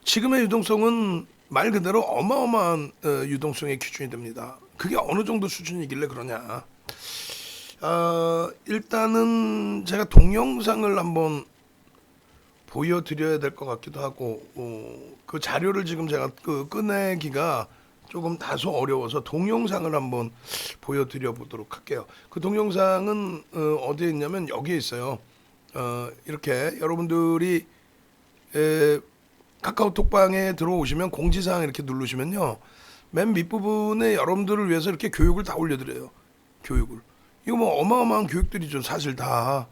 지금의 유동성은 말 그대로 어마어마한 유동성의 기준이 됩니다. 그게 어느 정도 수준이길래 그러냐. 일단은 제가 동영상을 한번 보여드려야 될 것 같기도 하고 그 자료를 지금 제가 꺼내기가 조금 다소 어려워서 동영상을 한번 보여드려 보도록 할게요. 그 동영상은 어디에 있냐면 여기에 있어요. 이렇게 여러분들이 카카오톡방에 들어오시면 공지사항 이렇게 누르시면요, 맨 밑부분에 여러분들을 위해서 이렇게 교육을 다 올려드려요. 교육을. 이거 뭐 어마어마한 교육들이죠, 사실 다.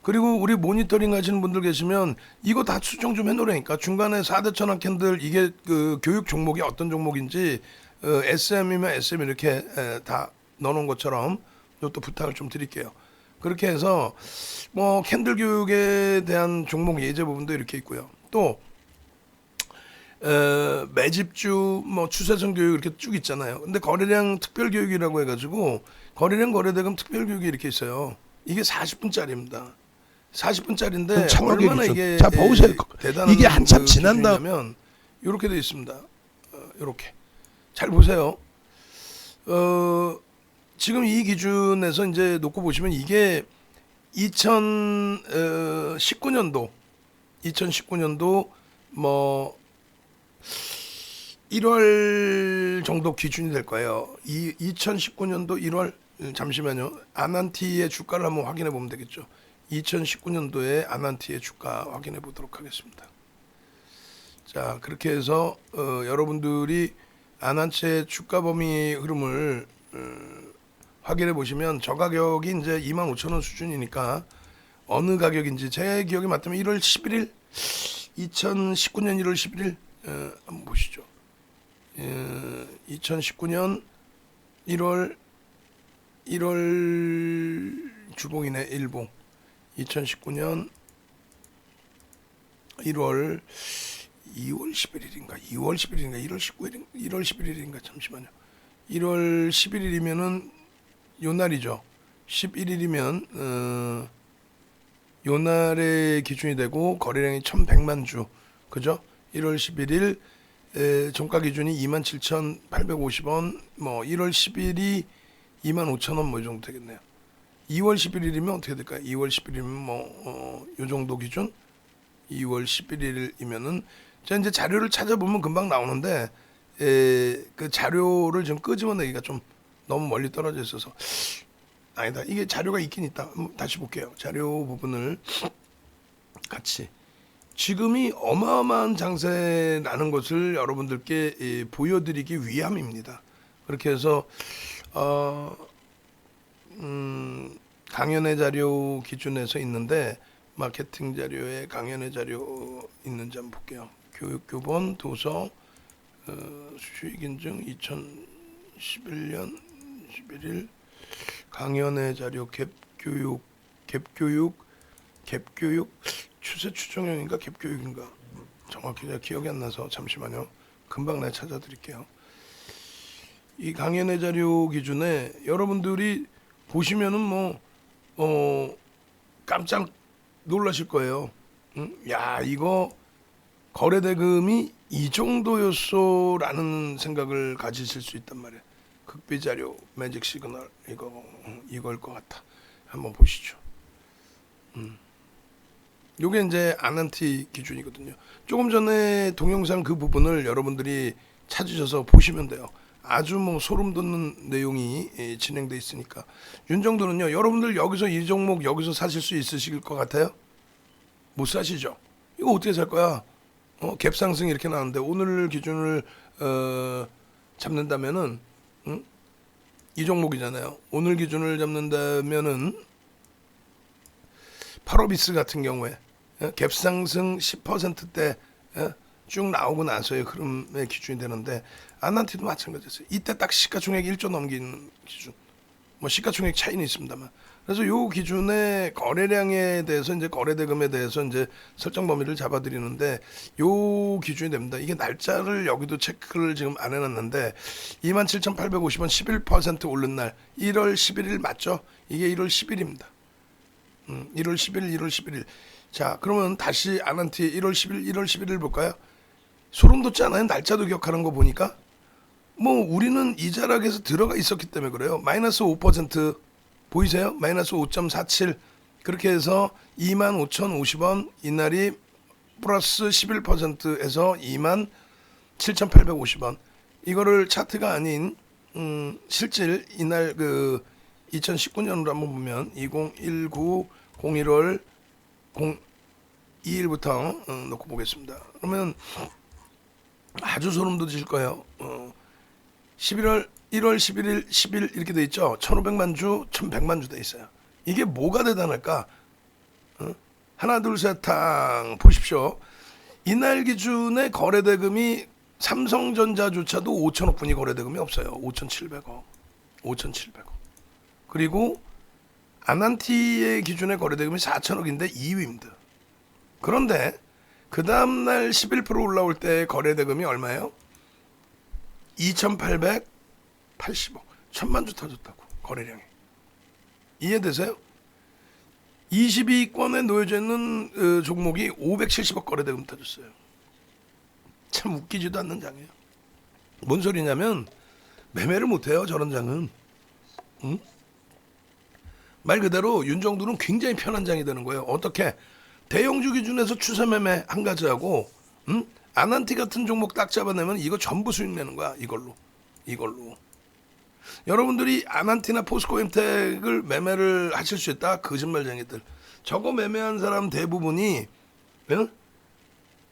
그리고 우리 모니터링 하시는 분들 계시면 이거 다 수정 좀 해놓으라니까. 중간에 4대 천왕 캔들 이게 그 교육 종목이 어떤 종목인지 SM이면 SM 이렇게 다 넣어놓은 것처럼 이것도 부탁을 좀 드릴게요. 그렇게 해서 뭐 캔들 교육에 대한 종목 예제 부분도 이렇게 있고요. 또 매집주 뭐 추세선 교육 이렇게 쭉 있잖아요. 근데 거래량 특별 교육이라고 해가지고 거래량 거래대금 특별 교육이 이렇게 있어요. 이게 40분짜리입니다. 40분짜리인데 얼마나 이게 자 보세요. 대단한 이게 한참 그 지난다. 기준이냐면 이렇게 돼 있습니다. 이렇게 잘 보세요. 지금 이 기준에서 이제 놓고 보시면 이게 2019년도 뭐 1월 정도 기준이 될 거예요. 2019년도 1월 잠시만요. 아난티의 주가를 한번 확인해 보면 되겠죠. 2019년도에 아난티의 주가 확인해 보도록 하겠습니다. 자, 그렇게 해서 여러분들이 아난티의 주가 범위 흐름을 확인해 보시면 저 가격이 이제 25,000원 수준이니까 어느 가격인지 제 기억이 맞다면 1월 11일 2019년 1월 11일 한번 보시죠. 2019년 1월 주봉이네. 일봉 2019년 2월 11일인가 1월 19일인가 1월 11일인가 잠시만요. 1월 11일이면은 요 날이죠. 11일이면 요 날의 기준이 되고 거래량이 1,100만 주. 그죠? 1월 11일 종가 기준이 27,850원. 뭐 1월 10일이 25,000원 뭐 이 정도 되겠네요. 2월 11일이면 어떻게 될까요? 2월 11일이면 뭐 요 정도 기준. 2월 11일이면은 제가 이제 자료를 찾아보면 금방 나오는데 그 자료를 좀 끄집어내기가 좀 너무 멀리 떨어져 있어서 아니다. 이게 자료가 있긴 있다. 다시 볼게요. 자료 부분을 같이. 지금이 어마어마한 장세라는 것을 여러분들께 보여드리기 위함입니다. 그렇게 해서 강연회 자료 기준에서 있는데 마케팅 자료에 강연회 자료 있는지 한번 볼게요. 교육교본 도서 수익인증 2011년 11일 강연회 자료 갭교육 추세 추정형인가 갭교육인가 정확히 제가 기억이 안 나서 잠시만요. 금방 내가 찾아드릴게요. 이 강연회 자료 기준에 여러분들이 보시면은 뭐 깜짝 놀라실 거예요. 야, 이거 거래대금이 이 정도였어라는 생각을 가지실 수 있단 말이에요. 극비 자료 매직 시그널 이거일 것 같아. 한번 보시죠. 요게 이제 아난티 기준이거든요. 조금 전에 동영상 그 부분을 여러분들이 찾으셔서 보시면 돼요. 아주 뭐 소름 돋는 내용이 진행돼 있으니까. 윤정도는요, 여러분들 여기서 이 종목 여기서 사실 수 있으실 것 같아요? 못 사시죠? 이거 어떻게 살 거야? 갭 상승 이렇게 나왔는데 오늘 기준을 잡는다면은 이 종목이잖아요. 오늘 기준을 잡는다면은 파로비스 같은 경우에 갭 상승 10%대 쭉 나오고 나서의 흐름의 기준이 되는데 아난티도 마찬가지였어요. 이때 딱 시가총액 1조 넘기는 기준. 뭐 시가총액 차이는 있습니다만. 그래서 요 기준의 거래량에 대해서 이제 거래대금에 대해서 이제 설정 범위를 잡아드리는데 요 기준이 됩니다. 이게 날짜를 여기도 체크를 지금 안 해놨는데 27,850원 11% 오른 날 1월 11일 맞죠? 이게 1월 10일입니다. 1월 11일. 자, 그러면 다시 아난티 1월 11일 볼까요? 소름 돋지 않아요? 날짜도 기억하는 거 보니까. 뭐 우리는 이 자락에서 들어가 있었기 때문에 그래요. 마이너스 5% 보이세요? 마이너스 5.47 그렇게 해서 25,050원 이날이 플러스 11%에서 27,850원. 이거를 차트가 아닌 실질 이날 그 2019년으로 한번 보면 2019 01월 02일부터 놓고 보겠습니다. 그러면 아주 소름 돋으실 거예요. 11월 1월 11일 10일 이렇게 돼 있죠. 1,500만 주 1,100만 주 돼 있어요. 이게 뭐가 대단할까? 하나 둘 셋 탕 보십시오. 이날 기준에 거래대금이 삼성전자조차도 5천억 분이 거래대금이 없어요. 5,700억. 5,700억. 그리고 아난티의 기준에 거래대금이 4천억인데 2위입니다. 그런데 그 다음날 11% 올라올 때 거래대금이 얼마예요? 2,880억. 1,000만 주 터졌다고 거래량이. 이해되세요? 22위권에 놓여져 있는 종목이 570억 거래대금 터졌어요. 참 웃기지도 않는 장이에요. 뭔 소리냐면 매매를 못해요. 저런 장은. 응? 말 그대로 윤정두는 굉장히 편한 장이 되는 거예요. 어떻게? 대형주 기준에서 추세 매매 한 가지 하고 아난티 같은 종목 딱 잡아내면 이거 전부 수익 내는 거야. 이걸로. 여러분들이 아난티나 포스코엠텍을 매매를 하실 수 있다? 거짓말쟁이들. 저거 매매한 사람 대부분이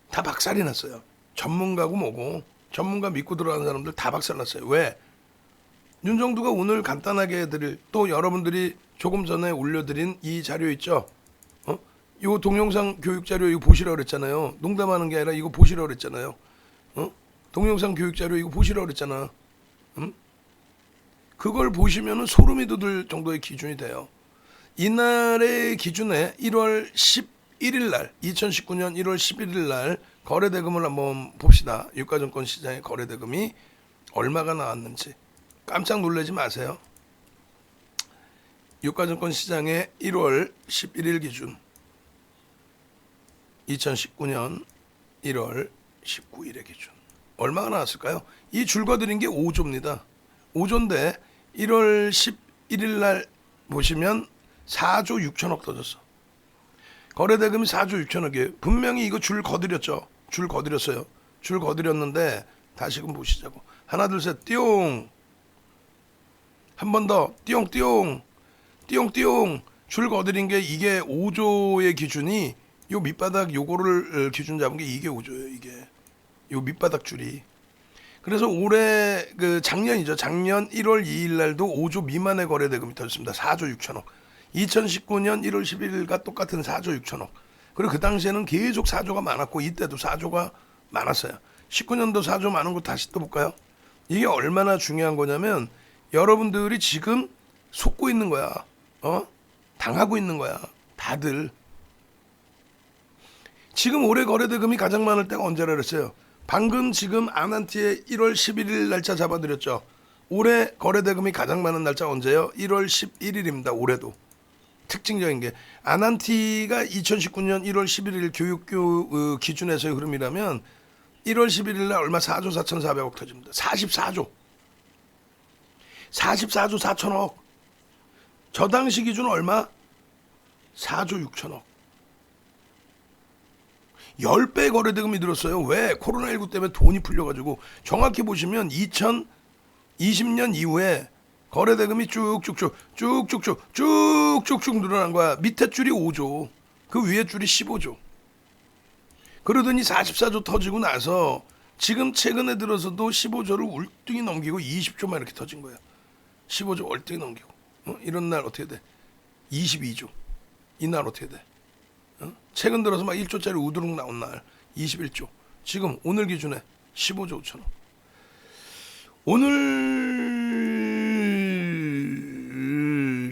다 박살이 났어요. 전문가고 뭐고 전문가 믿고 들어가는 사람들 다 박살났어요. 왜? 윤정두가 오늘 간단하게 해드릴 또 여러분들이 조금 전에 올려드린 이 자료 있죠? 이거 동영상 교육 자료 이거 보시라고 그랬잖아요. 농담하는 게 아니라 이거 보시라고 그랬잖아요. 동영상 교육 자료 이거 보시라고 그랬잖아. 그걸 보시면은 소름이 돋을 정도의 기준이 돼요. 이날의 기준에 1월 11일 날 2019년 1월 11일 날 거래대금을 한번 봅시다. 유가증권 시장의 거래대금이 얼마가 나왔는지 깜짝 놀라지 마세요. 유가증권 시장의 1월 11일 기준 2019년 1월 19일의 기준 얼마가 나왔을까요? 이 줄거드린 게 5조입니다. 5조인데 1월 11일 날 보시면 4조 6천억 터졌어. 거래대금이 4조 6천억이에요. 분명히 이거 줄 거드렸죠. 줄 거드렸어요. 줄 거드렸는데 다시금 보시자고. 하나 둘 셋 띠용. 한 번 더 띠용띠용. 띠용띠용. 줄 거드린 게 이게 5조의 기준이 요 밑바닥 요거를 기준 잡은 게 이게 5조예요. 이게 요 밑바닥 줄이. 그래서 올해 그 작년이죠. 작년 1월 2일 날도 5조 미만의 거래대금이 터졌습니다. 4조 6천억. 2019년 1월 11일과 똑같은 4조 6천억. 그리고 그 당시에는 계속 4조가 많았고 이때도 4조가 많았어요. 19년도 4조 많은 거 다시 또 볼까요? 이게 얼마나 중요한 거냐면 여러분들이 지금 속고 있는 거야. 당하고 있는 거야. 다들. 지금 올해 거래대금이 가장 많을 때가 언제라 그랬어요? 방금 지금 아난티의 1월 11일 날짜 잡아드렸죠. 올해 거래대금이 가장 많은 날짜 언제요? 1월 11일입니다. 올해도. 특징적인 게 아난티가 2019년 1월 11일 교육 기준에서의 흐름이라면 1월 11일 날 얼마 4조 4,400억 터집니다. 44조 4천억. 저 당시 기준은 얼마? 4조 6천억. 10배 거래대금이 늘었어요. 왜? 코로나19 때문에 돈이 풀려가지고. 정확히 보시면 2020년 이후에 거래대금이 쭉쭉쭉 늘어난 거야. 밑에 줄이 5조, 그 위에 줄이 15조. 그러더니 44조 터지고 나서 지금 최근에 들어서도 15조를 울등히 넘기고 20조만 이렇게 터진 거야. 15조 월등히 넘기고. 이런 날 어떻게 돼? 22조. 이날 어떻게 돼? 최근 들어서 막 1조짜리 우두룩 나온 날 21조. 지금 오늘 기준에 15조 5천억. 오늘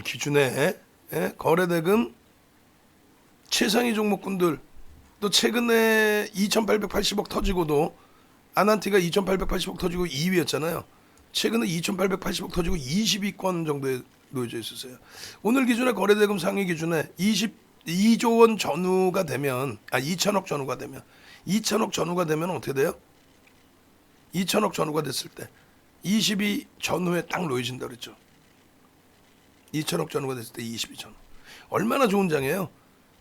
기준에 거래대금 최상위 종목군들 또 최근에 2,880억 터지고도 아난티가 2,880억 터지고 2위였잖아요. 최근에 2,880억 터지고 20위권 정도에 놓여져 있었어요. 오늘 기준에 거래대금 상위 기준에 22조 원 전후가 되면 2천억 전후가 되면 2천억 전후가 되면 어떻게 돼요? 2천억 전후가 됐을 때 22 전후에 딱 놓여진다 그랬죠. 2천억 전후가 됐을 때 22 전후. 얼마나 좋은 장이에요.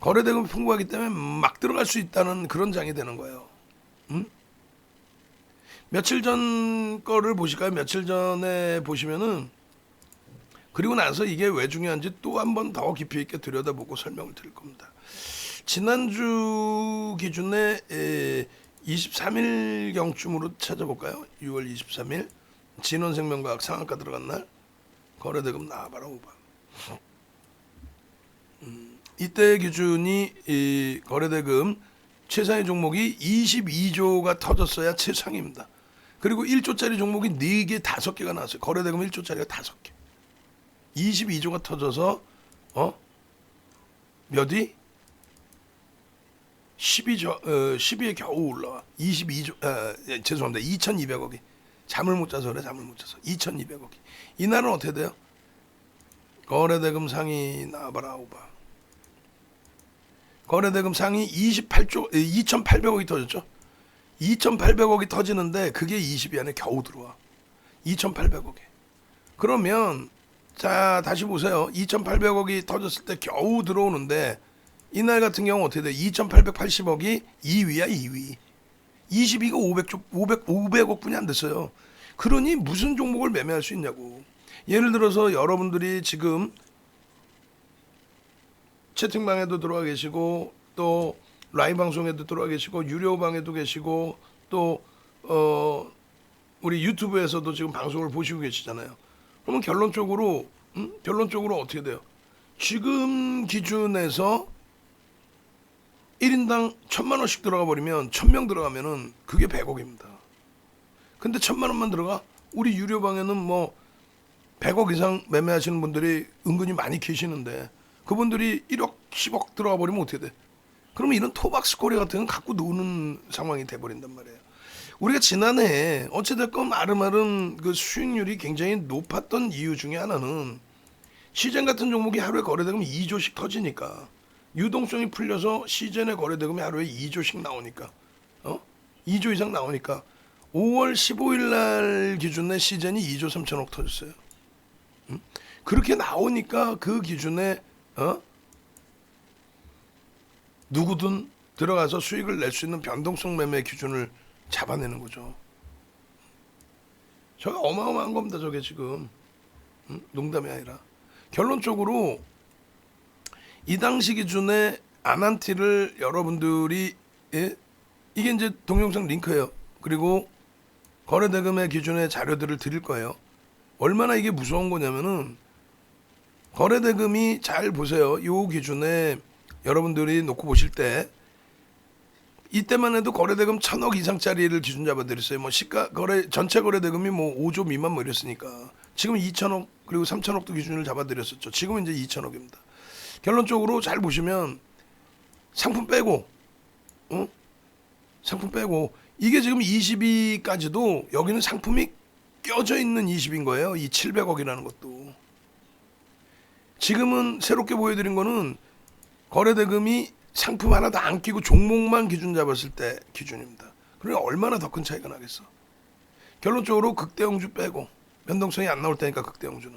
거래대금이 풍부하기 때문에 막 들어갈 수 있다는 그런 장이 되는 거예요. 며칠 전 거를 보실까요? 며칠 전에 보시면은, 그리고 나서 이게 왜 중요한지 또 한 번 더 깊이 있게 들여다보고 설명을 드릴 겁니다. 지난주 기준에 23일경쯤으로 찾아볼까요? 6월 23일 진원생명과학 상한가 들어간 날 거래대금 나와봐라 5번. 이때 기준이 이 거래대금 최상위 종목이 22조가 터졌어야 최상입니다. 그리고 1조짜리 종목이 4개, 5개가 나왔어요. 거래대금 1조짜리가 5개. 22조가 터져서 몇이? 12에 겨우 올라와. 22조, 죄송합니다. 2,200억이. 잠을 못 자서 그래, 잠을 못 자서. 2,200억이. 이날은 어떻게 돼요? 거래대금 상위 나와봐라, 오바. 거래대금 상위 28조, 2,800억이 터졌죠. 2,800억이 터지는데 그게 20위 안에 겨우 들어와. 2,800억에. 그러면 자 다시 보세요. 2,800억이 터졌을 때 겨우 들어오는데 이날 같은 경우 어떻게 돼? 2,880억이 2위야 2위. 22가 500억뿐이 안 됐어요. 그러니 무슨 종목을 매매할 수 있냐고. 예를 들어서 여러분들이 지금 채팅방에도 들어와 계시고 또 라이브 방송에도 들어와 계시고 유료방에도 계시고 또 우리 유튜브에서도 지금 방송을 보시고 계시잖아요. 그러면 결론적으로 어떻게 돼요? 지금 기준에서 1인당 1,000만 원씩 들어가 버리면 1,000명 들어가면은 그게 100억입니다. 근데 1,000만 원만 들어가? 우리 유료방에는 뭐 100억 이상 매매하시는 분들이 은근히 많이 계시는데 그분들이 1억, 10억 들어가 버리면 어떻게 돼? 그러면 이런 토박스코리 같은 건 갖고 노는 상황이 돼버린단 말이에요. 우리가 지난해 어찌됐건 아름아름 그 수익률이 굉장히 높았던 이유 중에 하나는 시젠 같은 종목이 하루에 거래대금이 2조씩 터지니까 유동성이 풀려서 시젠의 거래대금이 하루에 2조씩 나오니까 2조 이상 나오니까 5월 15일 날 기준에 시젠이 2조 3천억 터졌어요. 그렇게 나오니까 그 기준에 누구든 들어가서 수익을 낼 수 있는 변동성 매매 기준을 잡아내는 거죠. 저게 어마어마한 겁니다. 저게 지금 농담이 아니라. 결론적으로 이 당시 기준에 아난티를 여러분들이 이게 이제 동영상 링크예요. 그리고 거래대금의 기준의 자료들을 드릴 거예요. 얼마나 이게 무서운 거냐면은 거래대금이 잘 보세요. 요 기준에 여러분들이 놓고 보실 때 이때만 해도 거래대금 1,000억 이상짜리를 기준 잡아드렸어요. 뭐 시가 거래 전체 거래대금이 뭐 5조 미만 뭐 이랬으니까 지금 2,000억 그리고 3,000억도 기준을 잡아드렸었죠. 지금은 이제 2,000억입니다. 결론적으로 잘 보시면 상품 빼고 상품 빼고 이게 지금 20위까지도 여기는 상품이 껴져 있는 20인 거예요. 이 700억이라는 것도. 지금은 새롭게 보여드린 거는 거래대금이 상품 하나도 안 끼고 종목만 기준 잡았을 때 기준입니다. 그러니까 얼마나 더 큰 차이가 나겠어. 결론적으로 극대형주 빼고 변동성이 안 나올 때니까 극대형주는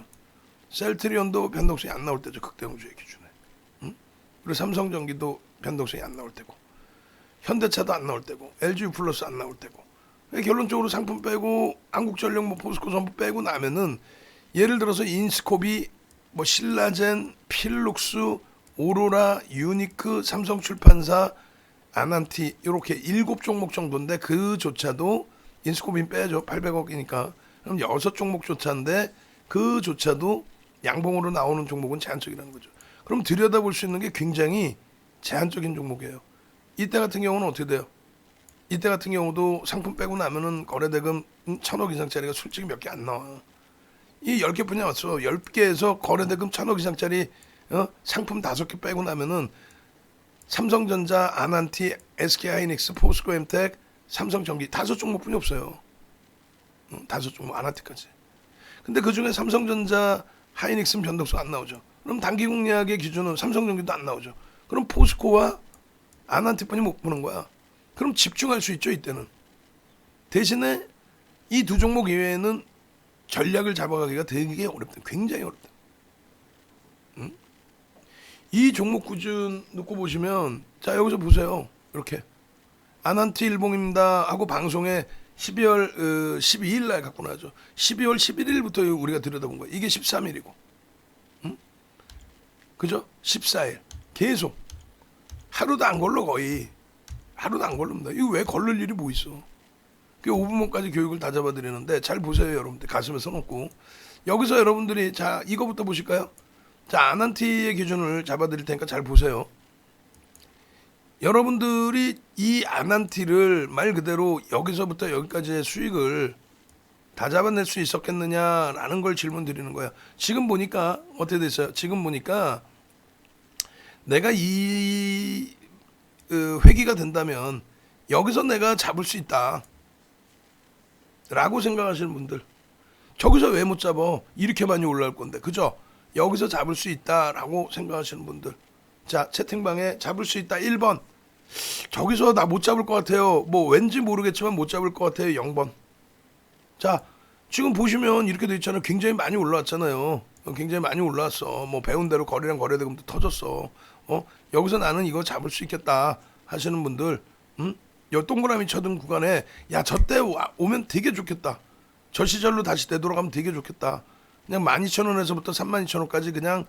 셀트리온도 변동성이 안 나올 때죠. 극대형주의 기준에. 그리고 삼성전기도 변동성이 안 나올 때고 현대차도 안 나올 때고 LG 플러스 안 나올 때고. 결론적으로 상품 빼고 한국전력 뭐 포스코 전부 빼고 나면은 예를 들어서 인스코비 뭐 신라젠 필룩스 오로라, 유니크, 삼성출판사, 아난티 이렇게 7종목 정도인데 그조차도 인스코빈 빼죠. 800억이니까. 그럼 6종목조차인데 그조차도 양봉으로 나오는 종목은 제한적이라는 거죠. 그럼 들여다볼 수 있는 게 굉장히 제한적인 종목이에요. 이때 같은 경우는 어떻게 돼요? 이때 같은 경우도 상품 빼고 나면은 거래대금 1,000억 이상짜리가 솔직히 몇 개 안 나와. 이 10개뿐이 왔어. 10개에서 거래대금 1,000억 이상짜리 상품 5개 빼고 나면은 삼성전자, 아난티, SK하이닉스, 포스코엠텍, 삼성전기 5종목뿐이 없어요. 5종목 아난티까지. 근데 그 중에 삼성전자, 하이닉스는 변동성 안 나오죠. 그럼 단기공략의 기준은 삼성전기도 안 나오죠. 그럼 포스코와 아난티뿐이 못 보는 거야. 그럼 집중할 수 있죠 이때는. 대신에 이 두 종목 이외에는 전략을 잡아가기가 되게 어렵다. 굉장히 어렵다. 응? 이 종목 구준 놓고 보시면 자 여기서 보세요. 이렇게 아난티 일봉입니다 하고 방송에 12월 12일 날 갖고 나죠. 12월 11일부터 우리가 들여다본 거예요. 이게 13일이고. 응? 그죠? 14일. 계속. 하루도 안 걸러 거의. 하루도 안 걸립니다. 이거 왜 걸릴 일이 뭐 있어. 그 5분만까지 교육을 다 잡아드리는데 잘 보세요 여러분들. 가슴에 써놓고. 여기서 여러분들이 자 이거부터 보실까요? 자 아난티의 기준을 잡아드릴 테니까 잘 보세요. 여러분들이 이 아난티를 말 그대로 여기서부터 여기까지의 수익을 다 잡아낼 수 있었겠느냐라는 걸 질문 드리는 거야. 지금 보니까 어떻게 됐어요? 지금 보니까 내가 이 회기가 된다면 여기서 내가 잡을 수 있다 라고 생각하시는 분들, 저기서 왜 못 잡아? 이렇게 많이 올라올 건데, 그죠? 여기서 잡을 수 있다라고 생각하시는 분들, 자 채팅방에 잡을 수 있다 1번, 저기서 나 못 잡을 것 같아요, 뭐 왠지 모르겠지만 못 잡을 것 같아요 0번. 자 지금 보시면 이렇게 돼 있잖아요. 굉장히 많이 올라왔잖아요. 굉장히 많이 올라왔어. 뭐 배운 대로 거래량 거래대금도 터졌어. 여기서 나는 이거 잡을 수 있겠다 하시는 분들, 요 동그라미 쳐든 구간에 야 저때 오면 되게 좋겠다. 저 시절로 다시 되돌아가면 되게 좋겠다. 그냥 12,000원에서부터 32,000원까지 그냥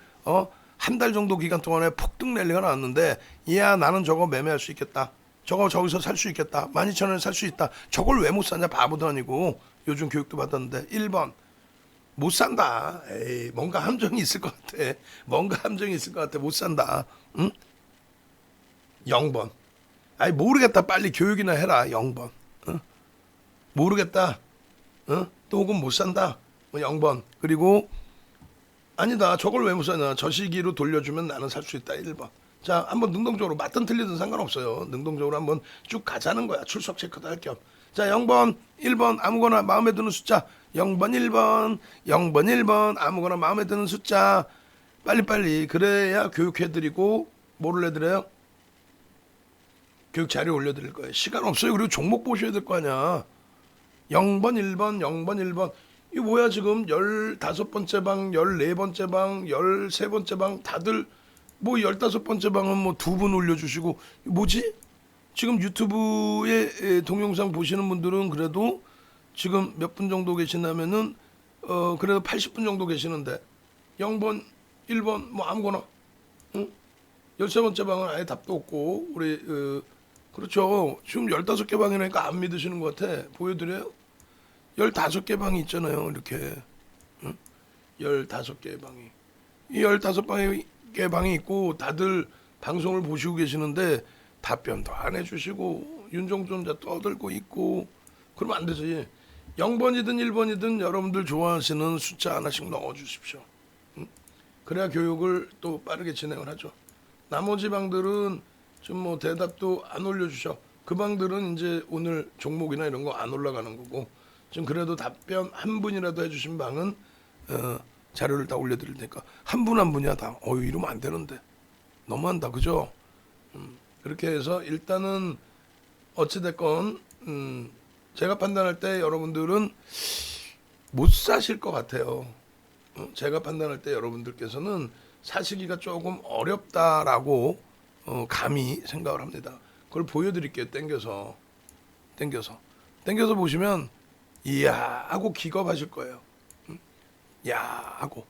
한 달 정도 기간 동안에 폭등 랠리가 나왔는데, 이야 나는 저거 매매할 수 있겠다. 저거 저기서 살 수 있겠다. 12,000원에 살 수 있다. 저걸 왜 못 사냐, 바보도 아니고. 요즘 교육도 받았는데 1번 못 산다. 에이, 뭔가 함정이 있을 것 같아. 뭔가 함정이 있을 것 같아. 못 산다. 응? 0번. 아이 모르겠다. 빨리 교육이나 해라. 0번. 응? 모르겠다. 응? 또 혹은 못 산다. 0번. 그리고 아니다. 저걸 왜 못 사냐. 저 시기로 돌려주면 나는 살 수 있다. 1번. 자, 한번 능동적으로 맞든 틀리든 상관없어요. 능동적으로 한번 쭉 가자는 거야. 출석 체크도 할 겸. 자, 0번, 1번 아무거나 마음에 드는 숫자. 0번, 1번, 0번, 1번 아무거나 마음에 드는 숫자. 빨리빨리. 그래야 교육해드리고 뭐를 해드려요? 교육 자료 올려드릴 거예요. 시간 없어요. 그리고 종목 보셔야 될 거 아니야. 0번, 1번, 0번, 1번. 이 뭐야 지금 15번째 방, 14번째 방, 13번째 방 다들 뭐 15번째 방은 뭐 2분 올려주시고 뭐지? 지금 유튜브에 동영상 보시는 분들은 그래도 지금 몇 분 정도 계시냐면은 그래도 80분 정도 계시는데 0번, 1번 뭐 아무거나, 응? 13번째 방은 아예 답도 없고 우리 그렇죠. 지금 15개 방이니까 안 믿으시는 것 같아. 보여드려요? 15개 방이 있잖아요. 이렇게. 응? 15개 방이. 이 15개 방이 있고 다들 방송을 보시고 계시는데 답변도 안 해주시고 윤종존자 떠들고 있고 그러면 안 되지. 0번이든 1번이든 여러분들 좋아하시는 숫자 하나씩 넣어주십시오. 응? 그래야 교육을 또 빠르게 진행을 하죠. 나머지 방들은 좀 뭐 대답도 안 올려주셔. 그 방들은 이제 오늘 종목이나 이런 거 안 올라가는 거고, 지금 그래도 답변 한 분이라도 해주신 방은 자료를 다 올려드릴 테니까 한 분 한 분이야 다. 이러면 안 되는데 너무한다, 그죠? 그렇게 해서 일단은 어찌됐건 제가 판단할 때 여러분들은 못 사실 것 같아요. 제가 판단할 때 여러분들께서는 사시기가 조금 어렵다라고 감히 생각을 합니다. 그걸 보여드릴게요. 땡겨서 보시면 이야 하고 기겁하실 거예요. 야 하고.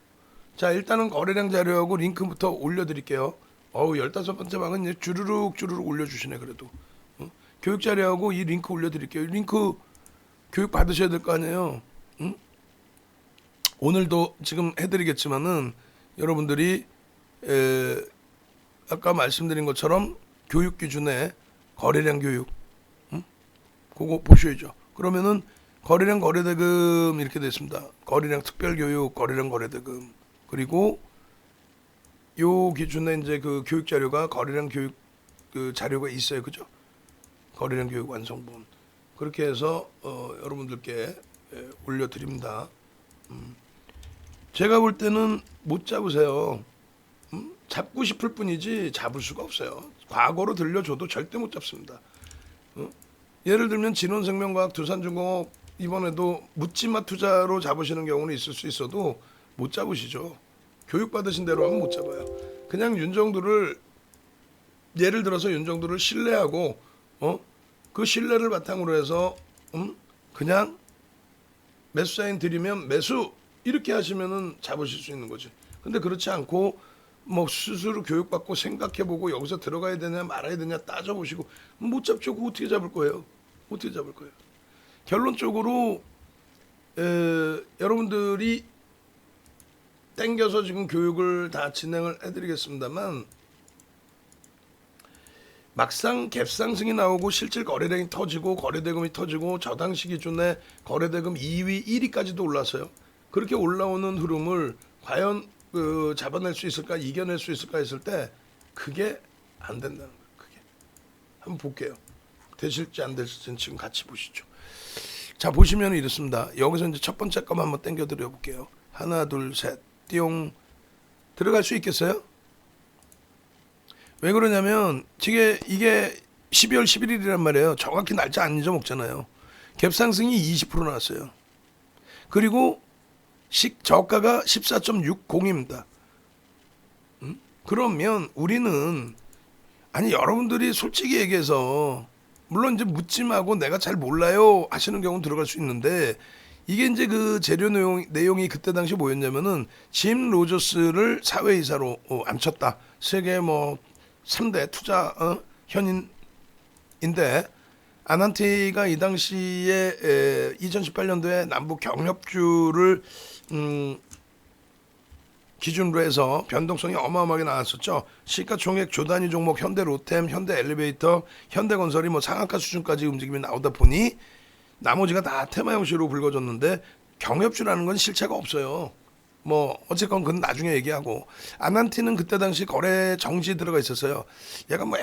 자 일단은 거래량 자료하고 링크부터 올려드릴게요. 15번째 방은 이제 주르륵 올려주시네. 그래도 교육 자료하고 이 링크 올려드릴게요. 링크 교육 받으셔야 될 거 아니에요. 응? 오늘도 지금 해드리겠지만은 여러분들이 아까 말씀드린 것처럼 교육 기준에 거래량 교육, 그거 보셔야죠. 그러면은 거래량 거래대금 이렇게 됐습니다. 거래량 특별교육, 거래량 거래대금. 그리고 요 기준에 이제 그 교육 자료가 거래량 교육 그 자료가 있어요, 그죠? 거래량 교육 완성본. 그렇게 해서 여러분들께 올려드립니다. 제가 볼 때는 못 잡으세요. 잡고 싶을 뿐이지 잡을 수가 없어요. 과거로 들려줘도 절대 못 잡습니다. 예를 들면 진원생명과학, 두산중공업 이번에도 묻지마 투자로 잡으시는 경우는 있을 수 있어도 못 잡으시죠. 교육받으신 대로 하면 못 잡아요. 그냥 윤정두를 예를 들어서 윤정두를 신뢰하고 그 신뢰를 바탕으로 해서 그냥 매수 사인 드리면 매수 이렇게 하시면은 잡으실 수 있는 거지. 근데 그렇지 않고 뭐 스스로 교육받고 생각해보고 여기서 들어가야 되냐 말아야 되냐 따져보시고 못 잡죠. 그거 어떻게 잡을 거예요? 어떻게 잡을 거예요? 결론적으로 여러분들이 땡겨서 지금 교육을 다 진행을 해드리겠습니다만 막상 갭상승이 나오고 실질 거래량이 터지고 거래대금이 터지고 저 당시 기준에 거래대금 2위, 1위까지도 올랐어요. 그렇게 올라오는 흐름을 과연 잡아낼 수 있을까, 이겨낼 수 있을까 했을 때 그게 안 된다는 거예요. 그게 한번 볼게요. 되실지 안 되실지는 지금 같이 보시죠. 자, 보시면 이렇습니다. 여기서 이제 첫 번째 거만 한번 당겨 드려 볼게요. 하나, 둘, 셋, 띠용. 들어갈 수 있겠어요? 왜 그러냐면 이게 12월 11일이란 말이에요. 정확히 날짜 안 잊어먹잖아요. 갭상승이 20% 나왔어요. 그리고 저가가 14.60입니다. 그러면 우리는 여러분들이 솔직히 얘기해서 물론 이제 묻지마고 내가 잘 몰라요 하시는 경우는 들어갈 수 있는데 이게 이제 그 재료 내용이 그때 당시 뭐였냐면은 짐 로저스를 사회이사로 앉혔다. 세계 뭐 3대 투자 현인인데 아난티가 이 당시에 2018년도에 남북 경협주를 기준으로 해서 변동성이 어마어마하게 나왔었죠. 시가총액 조단위 종목 현대 로템, 현대 엘리베이터, 현대건설이 뭐 상한가 수준까지 움직임이 나오다 보니 나머지가 다 테마 형식으로 불거졌는데 경협주라는 건 실체가 없어요. 뭐 어쨌건 그건 나중에 얘기하고 아난티는 그때 당시 거래 정지 들어가 있었어요. 얘가 뭐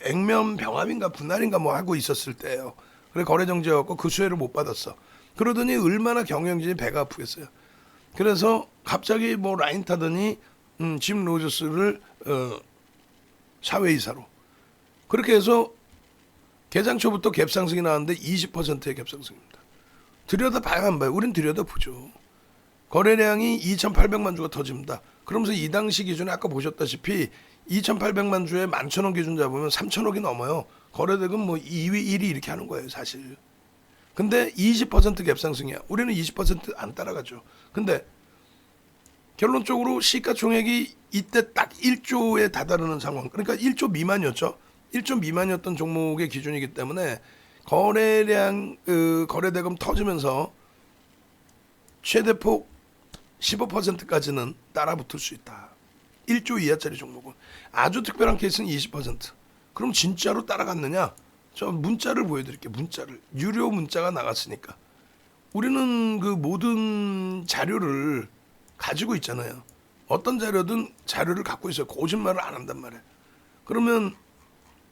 액면 병합인가 분할인가 뭐 하고 있었을 때예요. 그래 거래 정지였고 그 수혜를 못 받았어. 그러더니 얼마나 경영진이 배가 아프겠어요. 그래서 갑자기 뭐 라인 타더니 짐 로저스를 사회이사로 그렇게 해서 개장 초부터 갭상승이 나왔는데 20%의 갭상승입니다. 들여다봐야 안 봐요. 우린 들여다보죠. 거래량이 2,800만 주가 터집니다. 그러면서 이 당시 기준에 아까 보셨다시피 2,800만 주에 11,000원 기준 잡으면 3,000억이 넘어요. 거래대금 뭐 2위, 1위 이렇게 하는 거예요, 사실. 근데 20% 갭상승이야. 우리는 20%안 따라가죠. 근데 결론적으로 시가총액이 이때 딱 1조에 다다르는 상황. 그러니까 1조 미만이었죠. 1조 미만이었던 종목의 기준이기 때문에 거래량, 거래대금 터지면서 최대폭 15%까지는 따라붙을 수 있다. 1조 이하짜리 종목은. 아주 특별한 케이스는 20%. 그럼 진짜로 따라갔느냐? 저 문자를 보여드릴게요. 문자를. 유료 문자가 나갔으니까. 우리는 그 모든 자료를 가지고 있잖아요. 어떤 자료든 자료를 갖고 있어요. 거짓말을 안 한단 말이에요. 그러면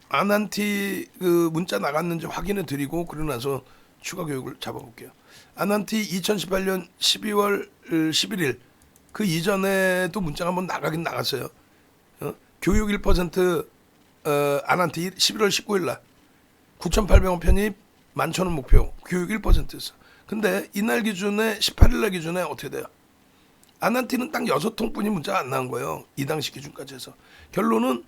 아난티 그 문자 나갔는지 확인해 드리고 그러고 나서 추가 교육을 잡아볼게요. 아난티 2018년 12월 11일 그 이전에도 문자가 한번 나가긴 나갔어요. 교육 1% 아난티 11월 19일 날 9,800원 편입 11,000원 목표 교육 1%였어. 근데 이날 기준에 18일 날 기준에 어떻게 돼요? 아난티는 딱 6통뿐이 문자가 안 나온 거예요. 이 당시 기준까지 해서. 결론은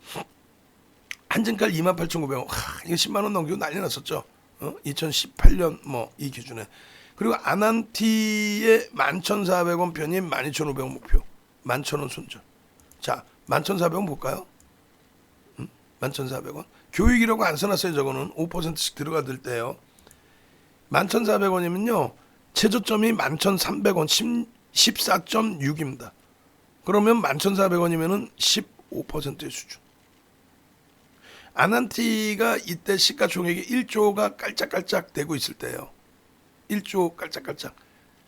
한진칼 28,900원. 이거 10만 원 넘기고 난리 났었죠. 2018년 뭐 이 기준에. 그리고 아난티의 11,400원 편입 12,500원 목표. 11,000원 손절. 자, 11,400원 볼까요? 11,400원. 교육이라고 안 써놨어요. 저거는 5%씩 들어가들 때요. 11,400원이면요. 최저점이 11,300원 14.6입니다. 그러면 11,400원이면은 15%의 수준. 아난티가 이때 시가총액이 1조가 깔짝깔짝 되고 있을 때예요. 1조 깔짝깔짝.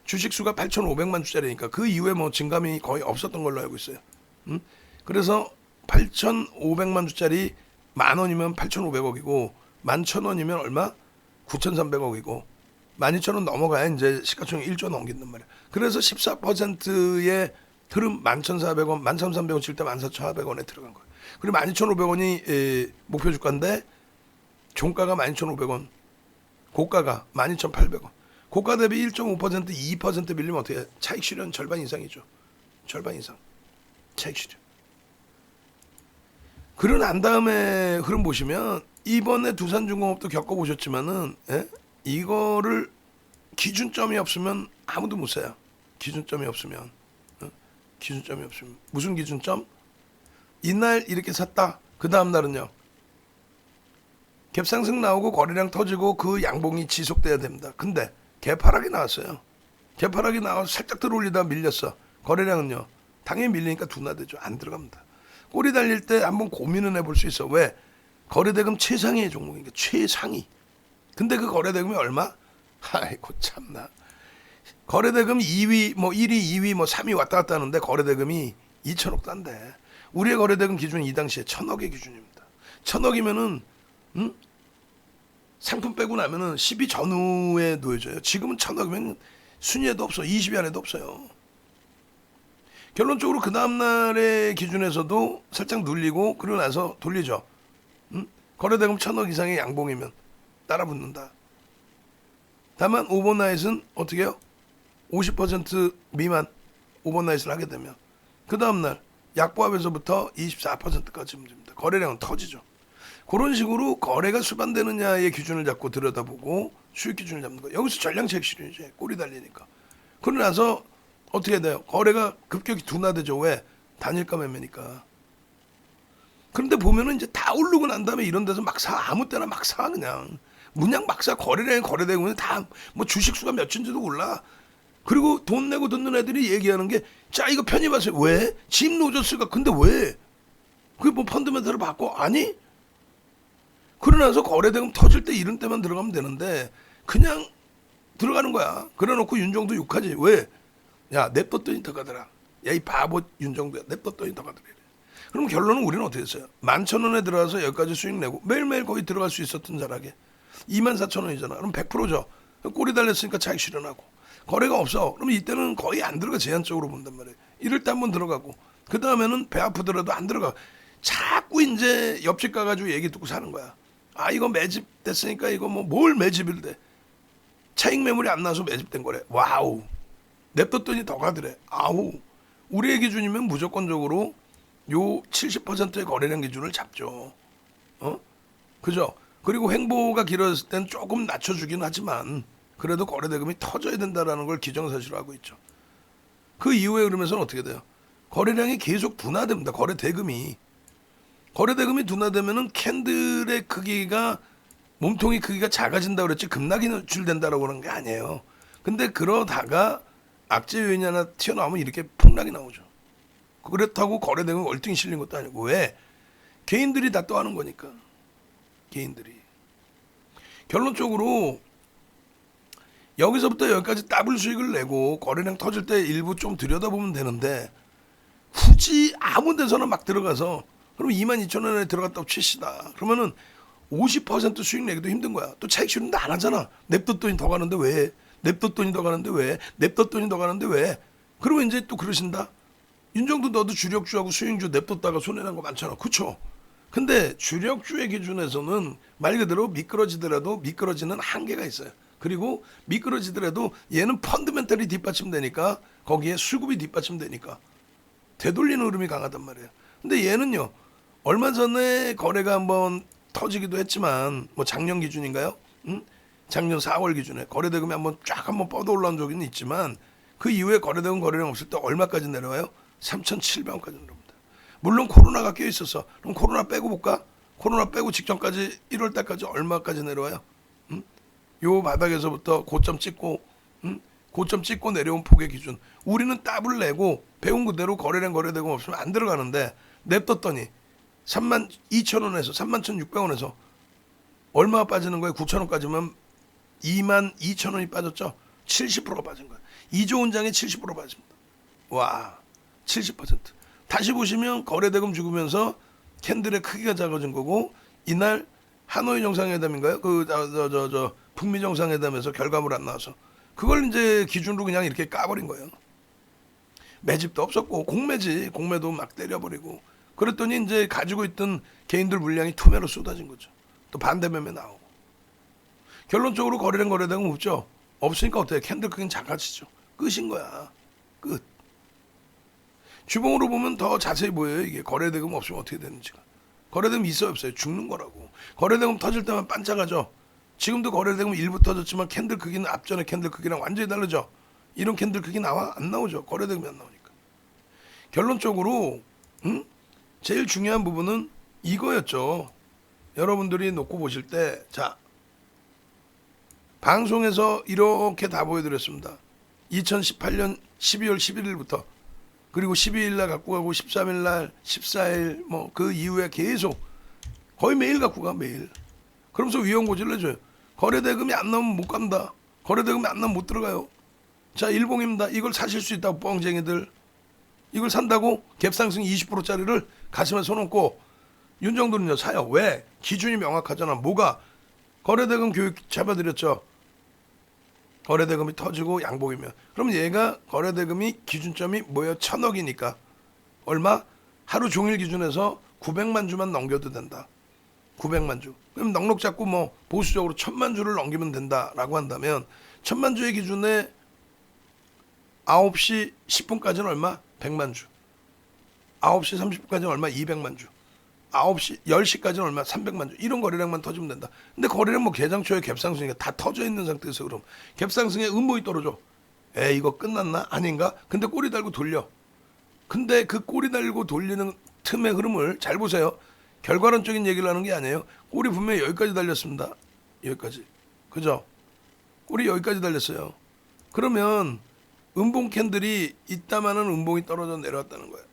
주식수가 8,500만 주짜리니까 그 이후에 뭐 증감이 거의 없었던 걸로 알고 있어요. 그래서 8,500만 주짜리 만 원이면 8,500억이고 11,000원이면 얼마? 9,300억이고 12,000원 넘어가야 이제 시가총액 1조 넘긴단 말이야. 그래서 14%의 흐름 11,400원, 13,300원 칠 때 14,400원에 들어간 거예요. 그리고 12,500원이 목표 주가인데 종가가 12,500원, 고가가 12,800원. 고가 대비 1.5% 2% 밀리면 어떻게 해? 차익 실현 절반 이상이죠. 절반 이상 차익 실현. 그러고 난 다음에 흐름 보시면 이번에 두산중공업도 겪어보셨지만은 이거를 기준점이 없으면 아무도 못 사요. 기준점이 없으면 기준점이 없으면 무슨 기준점? 이날 이렇게 샀다. 그 다음 날은요. 갭상승 나오고 거래량 터지고 그 양봉이 지속돼야 됩니다. 근데 개파락이 나왔어요. 개파락이 나와서 살짝 들어올리다 밀렸어. 거래량은요. 당연히 밀리니까 둔화되죠. 안 들어갑니다. 꼬리 달릴 때 한번 고민은 해볼 수 있어. 왜? 거래대금 최상위의 종목이니까 최상위. 근데 그 거래대금이 얼마? 아이고 참나. 거래대금 2위 뭐 1위 2위 뭐 3위 왔다 갔다 하는데 거래대금이 2천억 단데 우리의 거래대금 기준이 이 당시에 1,000억의 기준입니다. 1,000억이면은 상품 빼고 나면은 10위 전후에 놓여져요. 지금은 1,000억이면 순위에도 없어. 20위 안에도 없어요. 결론적으로 그 다음날의 기준에서도 살짝 눌리고 그러고 나서 돌리죠. 거래대금 1,000억 이상의 양봉이면 따라 붙는다. 다만 오버나잇은 어떻게 해요? 50% 미만 오버나잇을 하게 되면 그 다음날 약보합에서부터 24%까지 움직입니다. 거래량은 터지죠. 그런 식으로 거래가 수반되느냐의 기준을 잡고 들여다보고 수익 기준을 잡는 거예요. 여기서 전량차익 실현이죠. 꼬리 달리니까. 그러고 나서 어떻게 돼요? 거래가 급격히 둔화되죠. 왜? 단일가 매매니까. 그런데 보면은 이제 다 오르고 난 다음에 이런 데서 막 사. 아무 때나 막 사. 그냥. 문양 막 사. 거래량이 거래되고 다 뭐 주식수가 몇인지도 몰라. 그리고 돈 내고 듣는 애들이 얘기하는 게 자 이거 편입하세요. 왜? 집 노졌을까? 근데 왜? 그게 뭐 펀드멘탈을 바꿔? 아니? 그러고 나서 거래대금 터질 때 이런 때만 들어가면 되는데 그냥 들어가는 거야. 그래놓고 윤정도 욕하지. 왜? 야 냅뒀더니 더 가더라. 야 이 바보 윤정도야. 냅뒀더니 더 가더라. 그럼 결론은 우리는 어떻게 했어요? 11,000원에 들어가서 여기까지 수익 내고 매일매일 거의 들어갈 수 있었던 자락에 24,000원이잖아. 그럼 100%죠. 꼬리 달렸으니까 차익 실현하고. 거래가 없어. 그럼 이때는 거의 안 들어가. 제한적으로 본단 말이에요. 이럴 때 한번 들어가고 그 다음에는 배 아프더라도 안 들어가. 자꾸 이제 옆집 가가지고 얘기 듣고 사는 거야. 아 이거 매집됐으니까 이거 뭐 뭘 매집을 돼. 차익 매물이 안 나와서 매집된 거래. 와우. 냅뒀더니 더 가더래. 아우. 우리의 기준이면 무조건적으로 요 70%의 거래량 기준을 잡죠. 그죠? 그리고 횡보가 길어졌을 땐 조금 낮춰주긴 하지만 그래도 거래대금이 터져야 된다라는 걸 기정사실로 하고 있죠. 그 이후에 그러면서는 어떻게 돼요? 거래량이 계속 둔화됩니다. 거래대금이 둔화되면은 캔들의 크기가 몸통이 크기가 작아진다 그랬지 급락이 노출된다라고 하는 게 아니에요. 근데 그러다가 악재 요인이 하나 튀어나오면 이렇게 폭락이 나오죠. 그렇다고 거래대금이 월등히 실린 것도 아니고 왜? 개인들이 다 또 하는 거니까. 개인들이. 결론적으로 여기서부터 여기까지 더블 수익을 내고 거래량 터질 때 일부 좀 들여다보면 되는데 굳이 아무 데서나 막 들어가서 그럼 22,000원에 들어갔다고 치시다. 그러면은 50% 수익 내기도 힘든 거야. 또 차익 실현도 안 하잖아. 냅뒀더니 더 가는데 왜? 냅뒀더니 더 가는데 왜? 냅뒀더니 더 가는데 왜? 그러면 이제 또 그러신다. 윤정도 너도 주력주하고 수익주 냅뒀다가 손해난 거 많잖아. 그쵸? 근데 주력주의 기준에서는 말 그대로 미끄러지더라도 미끄러지는 한계가 있어요. 그리고 미끄러지더라도 얘는 펀드멘탈이 뒷받침되니까 거기에 수급이 뒷받침되니까 되돌리는 흐름이 강하단 말이에요. 근데 얘는요. 얼마 전에 거래가 한번 터지기도 했지만 뭐 작년 기준인가요? 작년 4월 기준에 거래대금이 한번 뻗어 올라온 적은 있지만 그 이후에 거래대금 거래량 없을 때 얼마까지 내려와요? 3,700원까지 내려옵니다. 물론 코로나가 껴 있어서 그럼 코로나 빼고 볼까? 코로나 빼고 직전까지 1월 달까지 얼마까지 내려와요? 요 바닥에서부터 고점 찍고 내려온 폭의 기준. 우리는 더블 내고 배운 그대로 거래량 거래대금 없으면 안 들어가는데 냅뒀더니 32,000원에서 31,600원에서 얼마가 빠지는 거예요? 9,000원까지면 22,000원이 빠졌죠? 70%가 빠진 거예요. 2조 원장에 70% 빠집니다. 와, 70%. 다시 보시면 거래대금 죽으면서 캔들의 크기가 작아진 거고 이날 하노이 정상회담인가요? 북미 정상회담에서 결과물 안 나와서 그걸 이제 기준으로 그냥 이렇게 까버린 거예요. 매집도 없었고 공매도 막 때려버리고 그랬더니 이제 가지고 있던 개인들 물량이 투매로 쏟아진 거죠. 또 반대 매매 나오고 결론적으로 거래량 거래대금 없죠. 없으니까 어때요? 캔들 크기는 작아지죠. 끝인 거야. 끝. 주봉으로 보면 더 자세히 보여요. 이게 거래대금 없으면 어떻게 되는지가. 거래대금 있어요 없어요? 죽는 거라고. 거래대금 터질 때만 반짝하죠. 지금도 거래대금 일부 터졌지만 캔들 크기는 앞전에 캔들 크기랑 완전히 다르죠. 이런 캔들 크기 나와? 안 나오죠. 거래대금이 안 나오니까. 결론적으로 제일 중요한 부분은 이거였죠. 여러분들이 놓고 보실 때, 자, 방송에서 이렇게 다 보여드렸습니다. 2018년 12월 11일부터 그리고 12일 날 갖고 가고 13일 날 14일 뭐 그 이후에 계속 거의 매일 갖고 가 매일. 그러면서 위험 고지를 해줘요. 거래대금이 안 나오면 못 간다. 거래대금이 안 나오면 못 들어가요. 자, 일봉입니다. 이걸 사실 수 있다고 뻥쟁이들. 이걸 산다고 갭상승 20%짜리를 가슴에 손 얹고 윤정도는요 사요. 왜? 기준이 명확하잖아. 뭐가? 거래대금 교육 잡아드렸죠. 거래대금이 터지고 양봉이면. 그럼 얘가 거래대금이 기준점이 뭐예요? 1,000억이니까. 얼마? 하루 종일 기준에서 900만 주만 넘겨도 된다. 900만 주. 그럼 넉넉 잡고 뭐 보수적으로 1,000만 주를 넘기면 된다라고 한다면 1,000만 주의 기준에 9시 10분까지는 얼마? 100만 주. 9시 30분까지는 얼마? 200만 주. 9시 10시까지는 얼마? 300만 주. 이런 거래량만 터지면 된다. 근데 거래량 뭐 개장 초에 갭상승이니까 다 터져 있는 상태에서 그럼 갭상승에 음봉이 떨어져. 이거 끝났나? 아닌가? 근데 꼬리 달고 돌려. 근데 그 꼬리 달고 돌리는 틈의 흐름을 잘 보세요. 결과론적인 얘기를 하는 게 아니에요. 꼬리 분명히 여기까지 달렸습니다. 여기까지. 그죠? 꼬리 여기까지 달렸어요. 그러면 음봉 캔들이 이따만한 음봉이 떨어져 내려왔다는 거예요.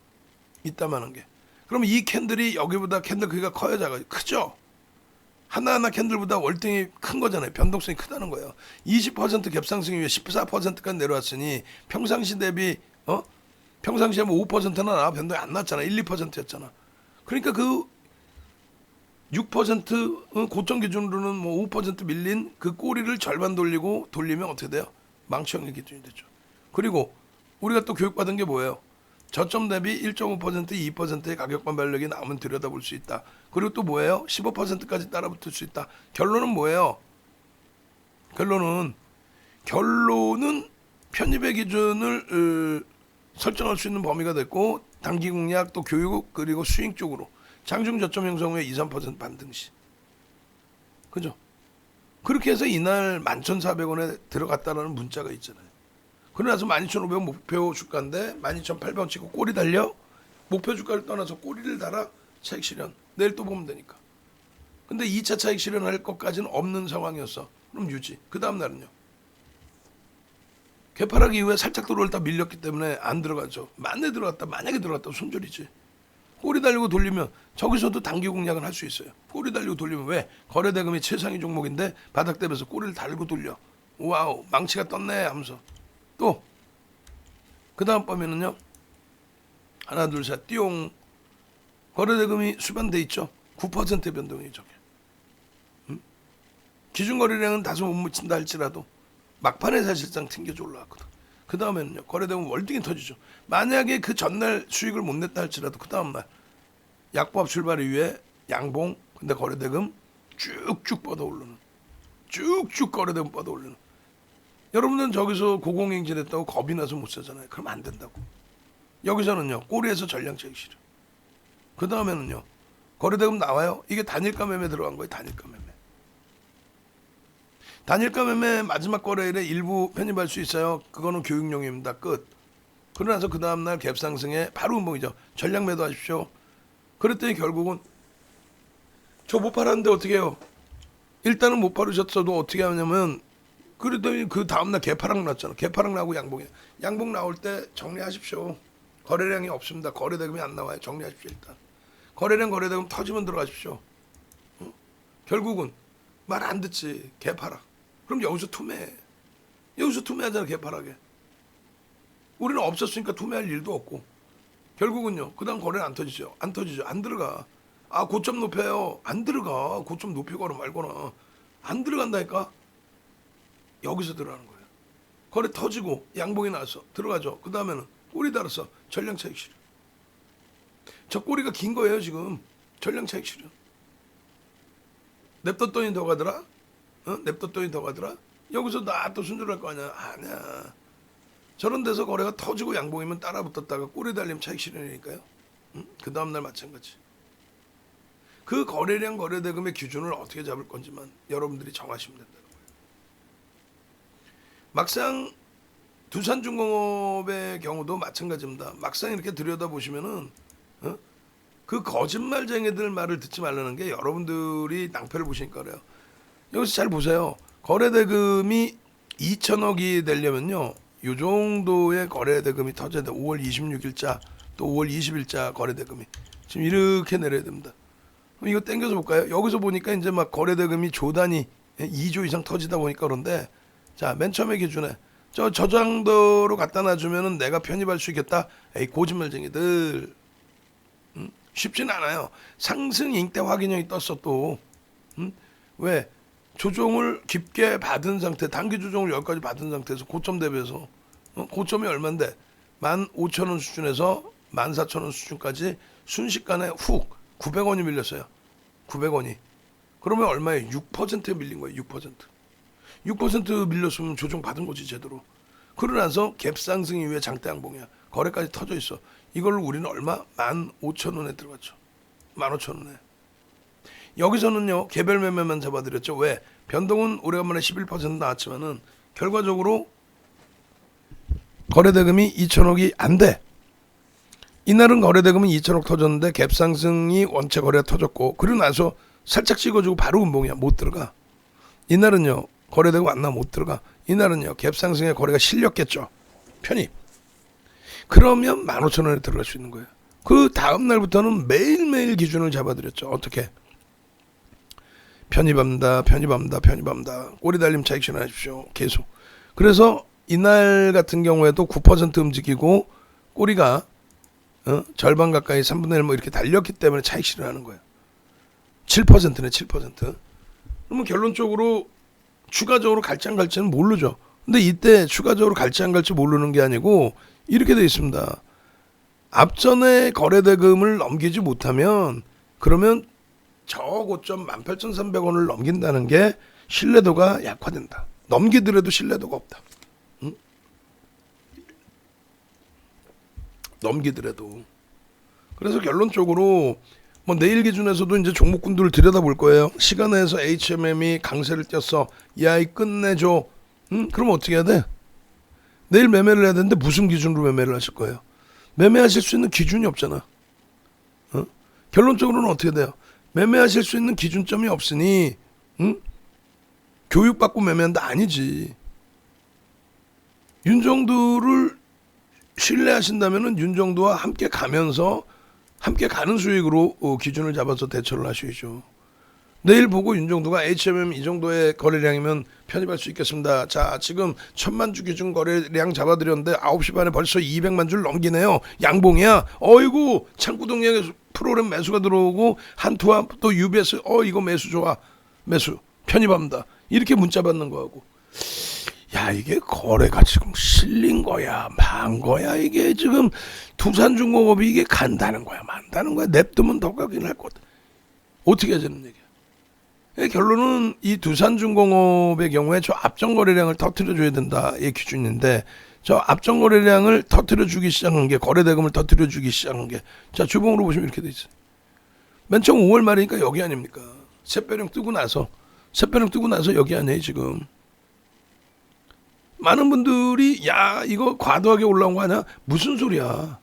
이따만한 게. 그러면 이 캔들이 여기보다 캔들 크기가 커야 작아요? 크죠? 하나하나 캔들보다 월등히 큰 거잖아요. 변동성이 크다는 거예요. 20% 갭상승 이후에 14%까지 내려왔으니 평상시 대비 평상시에 뭐 5%나 나와 변동이 안 났잖아. 1, 2%였잖아. 그러니까 그 6% 고점 기준으로는 뭐 5% 밀린 그 꼬리를 절반 돌리면 어떻게 돼요? 망치형의 기준이 되죠. 그리고 우리가 또 교육받은 게 뭐예요? 저점 대비 1.5%, 2%의 가격 반발력이 나오면 들여다볼 수 있다. 그리고 또 뭐예요? 15%까지 따라붙을 수 있다. 결론은 뭐예요? 결론은 편입의 기준을 설정할 수 있는 범위가 됐고 단기 공략 또 교육 그리고 스윙 쪽으로 장중 저점 형성 후에 2, 3% 반등시. 그죠? 그렇게 해서 이날 11,400원에 들어갔다라는 문자가 있잖아요. 그러나서 12,500원 목표 주가인데 12,800원 치고 꼬리 달려 목표 주가를 떠나서 꼬리를 달아 차익 실현. 내일 또 보면 되니까. 근데 2차 차익 실현할 것까지는 없는 상황이었어. 그럼 유지. 그 다음 날은요. 개파락 이후에 살짝 들어올다 밀렸기 때문에 안 들어가죠. 만약에 들어갔다 손절이지. 꼬리 달리고 돌리면 저기서도 단기 공략은 할 수 있어요. 꼬리 달리고 돌리면 왜? 거래대금이 최상위 종목인데 바닥대면서 꼬리를 달고 돌려. 와우 망치가 떴네 하면서 또 그 다음 밤에는요. 하나 둘 셋 띠용 거래대금이 수반돼 있죠. 9% 변동이에요 저게. 기준 거래량은 다소 못 묻힌다 할지라도 막판에 사실상 튕겨져 올라왔거든. 그 다음에는요. 거래대금 월등히 터지죠. 만약에 그 전날 수익을 못 냈다 할지라도 그 다음날 약보합 출발 이후에 양봉 근데 거래대금 쭉쭉 뻗어오르는 쭉쭉 거래대금 뻗어오르는 여러분들은 저기서 고공행진했다고 겁이 나서 못 사잖아요. 그럼 안 된다고. 여기서는요. 꼬리에서 전량차익 실현. 그 다음에는요. 거래대금 나와요. 이게 단일가 매매 들어간 거예요. 단일가 매매. 단일가 매매 마지막 거래일에 일부 편입할 수 있어요. 그거는 교육용입니다. 끝. 그러고 나서 그 다음날 갭상승에 바로 음봉이죠. 전량 매도하십시오. 그랬더니 결국은 저 못 팔았는데 어떻게 해요? 일단은 못 팔으셨어도 어떻게 하냐면 그랬더니 그 다음날 개파락 났잖아. 개파락 나고 양봉이야. 양봉 나올 때 정리하십시오. 거래량이 없습니다. 거래대금이 안 나와요. 정리하십시오 일단. 거래대금 터지면 들어가십시오. 결국은 말 안 듣지. 개파락. 그럼 여기서 투매해. 여기서 투매하잖아. 개파락에. 우리는 없었으니까 투매할 일도 없고. 결국은요. 그 다음 거래는 안 터지죠. 안 들어가. 고점 높여요. 안 들어가. 고점 높이거나 말거나. 안 들어간다니까. 여기서 들어가는 거예요. 거래 터지고 양봉이 나서 들어가죠. 그 다음에는 꼬리 달아서 전량차익 실현. 저 꼬리가 긴 거예요 지금. 전량차익 실현. 냅뒀더니 더 가더라. 냅뒀더니 더 가더라. 여기서 나 또 순조로울 거 아니야. 아니야. 저런 데서 거래가 터지고 양봉이면 따라 붙었다가 꼬리 달리면 차익 실현이니까요. 그 다음날 마찬가지. 그 거래량 거래대금의 기준을 어떻게 잡을 건지만 여러분들이 정하시면 된다는 거예요. 막상 두산중공업의 경우도 마찬가지입니다. 막상 이렇게 들여다보시면은 그 거짓말쟁이들 말을 듣지 말라는 게 여러분들이 낭패를 보시니까 그래요. 여기서 잘 보세요. 거래대금이 2천억이 되려면요. 요 정도의 거래대금이 터져야 돼. 5월 26일자 또 5월 20일자 거래대금이 지금 이렇게 내려야 됩니다. 그럼 이거 땡겨서 볼까요? 여기서 보니까 이제 막 거래대금이 조 단위 2조 이상 터지다 보니까 그런데 자, 맨 처음에 기준에 저 정도로 갖다 놔주면은 내가 편입할 수 있겠다. 에이, 거짓말쟁이들. 쉽진 않아요. 상승 잉태 확인형이 떴어 또. 왜? 조정을 깊게 받은 상태, 단기 조정을 여기까지 받은 상태에서 고점 대비해서 고점이 얼마인데 15,000원 수준에서 14,000원 수준까지 순식간에 훅 900원이 밀렸어요. 900원이. 그러면 얼마에 6%에 밀린 거예요. 6%. 6% 밀렸으면 조정 받은 거지 제대로. 그러고 나서 갭 상승 이후에 장대 양봉이야. 거래까지 터져 있어. 이걸 우리는 얼마? 15,000원에 들어갔죠. 15,000원에. 여기서는요 개별 매매만 잡아드렸죠. 왜? 변동은 오래간만에 11% 나왔지만은 결과적으로 거래대금이 2천억이 안 돼. 이날은 거래대금은 2천억 터졌는데 갭 상승이 원체 거래가 터졌고 그러고 나서 살짝 찍어주고 바로 음봉이야. 못 들어가. 이날은요 거래대금 안 나면 못 들어가. 이날은요 갭 상승에 거래가 실렸겠죠. 편입. 그러면 15,000원에 들어갈 수 있는 거예요. 그 다음 날부터는 매일매일 기준을 잡아드렸죠. 어떻게? 편입합니다. 꼬리 달림 차익 실현하십시오. 계속. 그래서 이날 같은 경우에도 9% 움직이고 꼬리가 절반 가까이 3분의 1 뭐 이렇게 달렸기 때문에 차익 실현하는 거예요. 7%네 7%. 그러면 결론적으로 추가적으로 갈지 안 갈지는 모르죠. 근데 이때 추가적으로 갈지 안 갈지 모르는 게 아니고 이렇게 돼 있습니다. 앞전에 거래대금을 넘기지 못하면 그러면 저 고점 18,300원을 넘긴다는 게 신뢰도가 약화된다. 넘기더라도 신뢰도가 없다. 넘기더라도. 그래서 결론적으로 뭐 내일 기준에서도 이제 종목군들을 들여다볼 거예요. 시간에서 HMM이 강세를 띄었어. 야, 이 끝내줘. 그럼 어떻게 해야 돼? 내일 매매를 해야 되는데 무슨 기준으로 매매를 하실 거예요? 매매하실 수 있는 기준이 없잖아. 결론적으로는 어떻게 돼요? 매매하실 수 있는 기준점이 없으니 교육받고 매매한다 아니지. 윤정두를 신뢰하신다면은 윤정두와 함께 가면서 함께 가는 수익으로 기준을 잡아서 대처를 하셔야죠. 내일 보고 윤정두가 HMM 이 정도의 거래량이면 편입할 수 있겠습니다. 자, 지금 1,000만 주 기준 거래량 잡아드렸는데 9시 반에 벌써 200만 주를 넘기네요. 양봉이야. 어이구 창구동량에 프로그램 매수가 들어오고 한투와 또 UBS 이거 매수 좋아. 매수 편입합니다. 이렇게 문자 받는 거하고 야 이게 거래가 지금 실린 거야 만 거야 이게 지금 두산중공업이 이게 간다는 거야 만다는 거야 냅두면 더 가긴 할 것. 어떻게 하자는 얘기야. 결론은 이 두산중공업의 경우에 저 앞전 거래량을 터뜨려줘야 된다 이 기준인데 저 앞전 거래량을 터뜨려주기 시작한 게 거래대금을 터뜨려주기 시작한 게 자 주봉으로 보시면 이렇게 돼 있어요. 맨 처음 5월 말이니까 여기 아닙니까. 샛별형 뜨고 나서 여기 아니에요 지금. 많은 분들이 야 이거 과도하게 올라온 거 아니야? 무슨 소리야.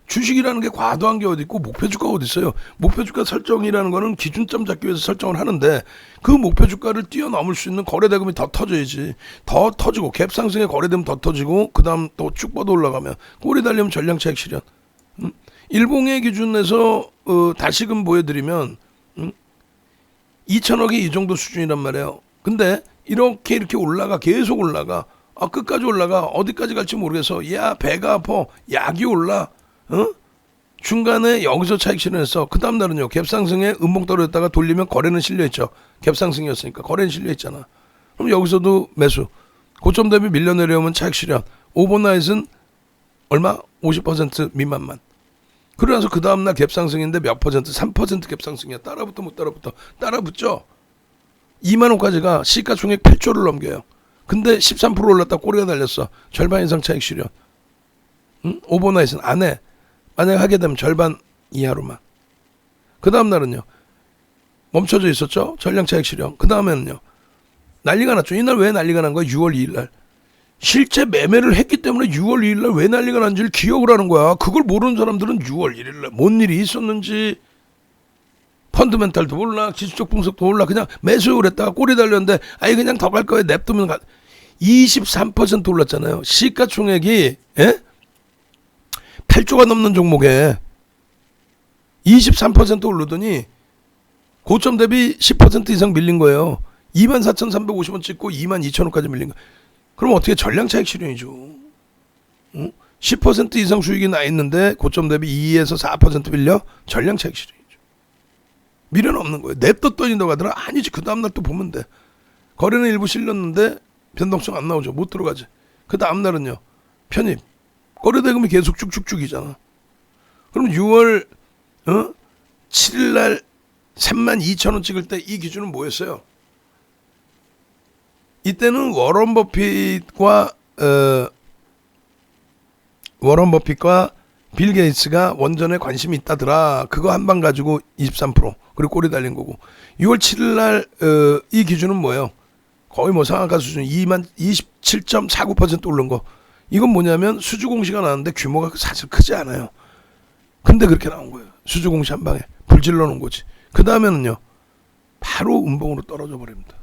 주식이라는 게 과도한 게 어디 있고 목표주가가 어디 있어요. 목표주가 설정이라는 거는 기준점 잡기 위해서 설정을 하는데 그 목표주가를 뛰어넘을 수 있는 거래대금이 더 터져야지. 더 터지고 갭 상승에 거래되면 더 터지고 그 다음 또 쭉 뻗어 올라가면 꼬리 달리면 전량차익 실현. 일봉의 기준에서 다시금 보여드리면 2천억이 이 정도 수준이란 말이에요. 근데 이렇게 올라가 계속 올라가. 끝까지 올라가. 어디까지 갈지 모르겠어. 야 배가 아파. 약이 올라. 중간에 여기서 차익 실현했어. 그 다음 날은요. 갭상승에 음봉 떨어졌다가 돌리면 거래는 실려있죠. 갭상승이었으니까 거래는 실려있잖아. 그럼 여기서도 매수. 고점 대비 밀려 내려오면 차익 실현. 오버나잇은 얼마? 50% 미만만. 그러나서 그 다음날 갭상승인데 몇 퍼센트? 3% 갭상승이야. 따라붙어 못 따라붙어? 따라붙죠. 2만 원까지가 시가총액 8조를 넘겨요. 근데 13% 올랐다 꼬리가 달렸어. 절반 이상 차익 실현. 응? 오버나잇은 안 해. 만약에 하게 되면 절반 이하로만. 그 다음 날은요. 멈춰져 있었죠. 전량 차익 실현. 그 다음에는요. 난리가 났죠. 이날 왜 난리가 난 거야? 6월 2일 날. 실제 매매를 했기 때문에 6월 2일 날 왜 난리가 난지를 기억을 하는 거야. 그걸 모르는 사람들은 6월 1일 날 뭔 일이 있었는지 펀드멘탈도 몰라. 기술적 분석도 몰라. 그냥 매수를 했다가 꼬리 달렸는데 아예 그냥 더 갈 거에 냅두면 23% 올랐잖아요. 시가총액이 8조가 넘는 종목에 23% 오르더니 고점 대비 10% 이상 밀린 거예요. 24,350원 찍고 22,000원까지 밀린 거. 그럼 어떻게 전량 차익 실현이죠. 10% 이상 수익이 나 있는데 고점 대비 2에서 4% 밀려 전량 차익 실현이죠. 미련 없는 거예요. 냅뒀더니 너가 들어 아니지. 그 다음날 또 보면 돼. 거래는 일부 실렸는데 변동성 안 나오죠. 못 들어가지. 그 다음날은요. 편입. 거래 대금이 계속 쭉쭉쭉이잖아. 그럼 6월 7일 날 32,000원 찍을 때 이 기준은 뭐였어요? 이때는 워런 버핏과 빌 게이츠가 원전에 관심이 있다더라. 그거 한 방 가지고 23% 그리고 꼬리 달린 거고. 6월 7일 날 이 기준은 뭐예요? 거의 뭐 상한가 수준 27.49% 오른 거. 이건 뭐냐면 수주 공시가 나왔는데 규모가 사실 크지 않아요. 근데 그렇게 나온 거예요. 수주 공시 한 방에 불질러 놓은 거지. 그 다음에는요. 바로 음봉으로 떨어져 버립니다.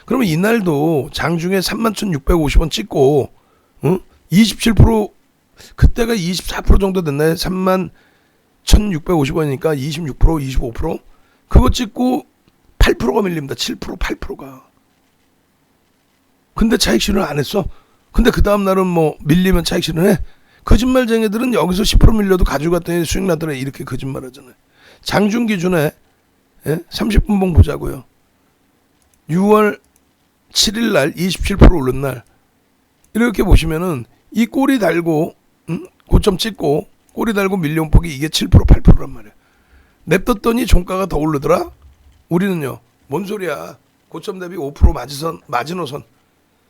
그러면 이날도 장중에 31,650원 찍고 27% 그때가 24% 정도 됐나요? 31,650원이니까 26% 25% 그거 찍고 8%가 밀립니다. 7% 8%가. 근데 차익 실현 안 했어. 근데 그 다음날은 뭐 밀리면 차익 실현해. 거짓말쟁이들은 여기서 10% 밀려도 가져갔더니 수익 나더라 이렇게 거짓말 하잖아요. 장중 기준에 30분봉 보자고요. 6월 7일 날 27% 오른 날 이렇게 보시면은 이 꼬리 달고 고점 찍고 꼬리 달고 밀려온 폭이 이게 7% 8%란 말이야. 냅뒀더니 종가가 더 오르더라. 우리는요. 뭔 소리야. 고점 대비 5% 마지노선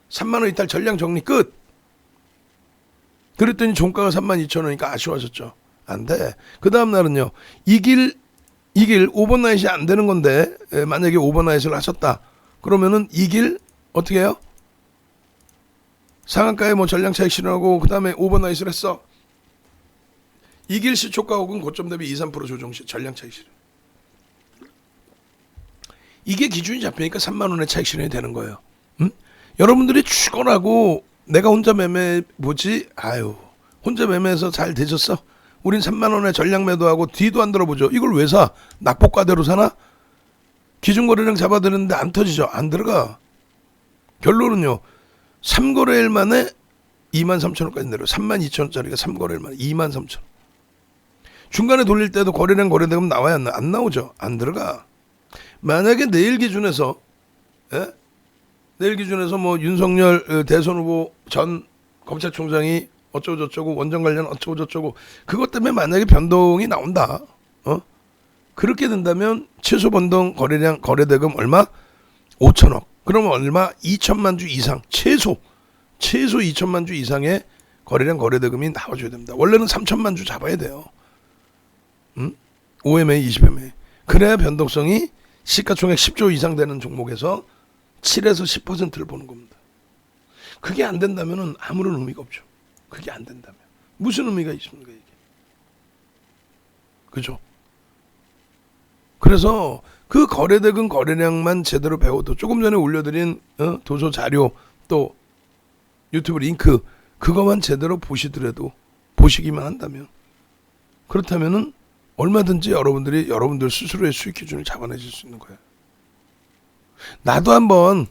30,000원 이탈 전량 정리 끝. 그랬더니 종가가 32,000원이니까 아쉬워하셨죠. 안 돼. 그 다음 날은요. 이 길 오버나잇이 안 되는 건데 만약에 오버나잇을 하셨다. 그러면은 이 길 어떻게 해요? 상한가에 뭐 전량 차익 실현하고 그 다음에 오버나잇을 했어. 이 길 시초가 혹은 고점 대비 2, 3% 조정 시 전량 차익 실현. 이게 기준이 잡히니까 3만 원의 차익 실현이 되는 거예요. 여러분들이 추월하고 내가 혼자 매매 뭐지? 아유 혼자 매매해서 잘 되셨어? 우린 3만 원에 전량 매도하고 뒤도 안 들어보죠. 이걸 왜 사? 낙폭과대로 사나? 기준거래량 잡아드렸는데 안 터지죠. 안 들어가. 결론은요. 3거래일 만에 23,000원까지 내려. 32,000원짜리가 3거래일 만에 23,000원. 중간에 돌릴 때도 거래량 거래대금 나와야 안 나오죠. 안 들어가. 만약에 내일 기준에서 뭐 윤석열 대선 후보 전 검찰총장이 어쩌고저쩌고 원전 관련 어쩌고저쩌고 그것 때문에 만약에 변동이 나온다. 그렇게 된다면 최소 변동 거래량 거래대금 얼마? 5천억. 그러면 얼마? 2천만 주 이상. 최소 2천만 주 이상의 거래량 거래대금이 나와줘야 됩니다. 원래는 3천만 주 잡아야 돼요. OMA 20MA. 그래야 변동성이 시가총액 10조 이상 되는 종목에서 7에서 10%를 보는 겁니다. 그게 안 된다면 아무런 의미가 없죠. 그게 안 된다면. 무슨 의미가 있습니까, 이게? 그죠? 그래서 그 거래대금 거래량만 제대로 배워도 조금 전에 올려드린 도서 자료 또 유튜브 링크 그거만 제대로 보시기만 한다면 그렇다면은 얼마든지 여러분들 스스로의 수익 기준을 잡아내실 수 있는 거예요. 나도 한번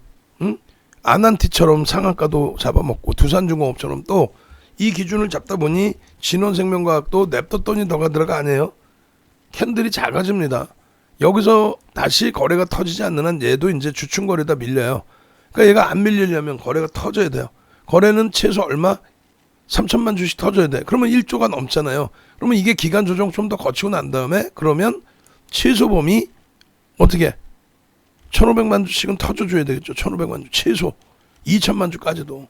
아난티처럼 상한가도 잡아먹고 두산중공업처럼 또 이 기준을 잡다 보니 진원생명과학도 냅뒀더니 더가 들어가 아니에요. 캔들이 작아집니다. 여기서 다시 거래가 터지지 않는 한 얘도 이제 주춤거리다 밀려요. 그러니까 얘가 안 밀리려면 거래가 터져야 돼요. 거래는 최소 얼마? 3천만 주씩 터져야 돼. 그러면 1조가 넘잖아요. 그러면 이게 기간 조정 좀 더 거치고 난 다음에 그러면 최소 범위 어떻게 1,500만 주씩은 터져줘야 되겠죠. 1,500만 주 최소. 2천만 주까지도.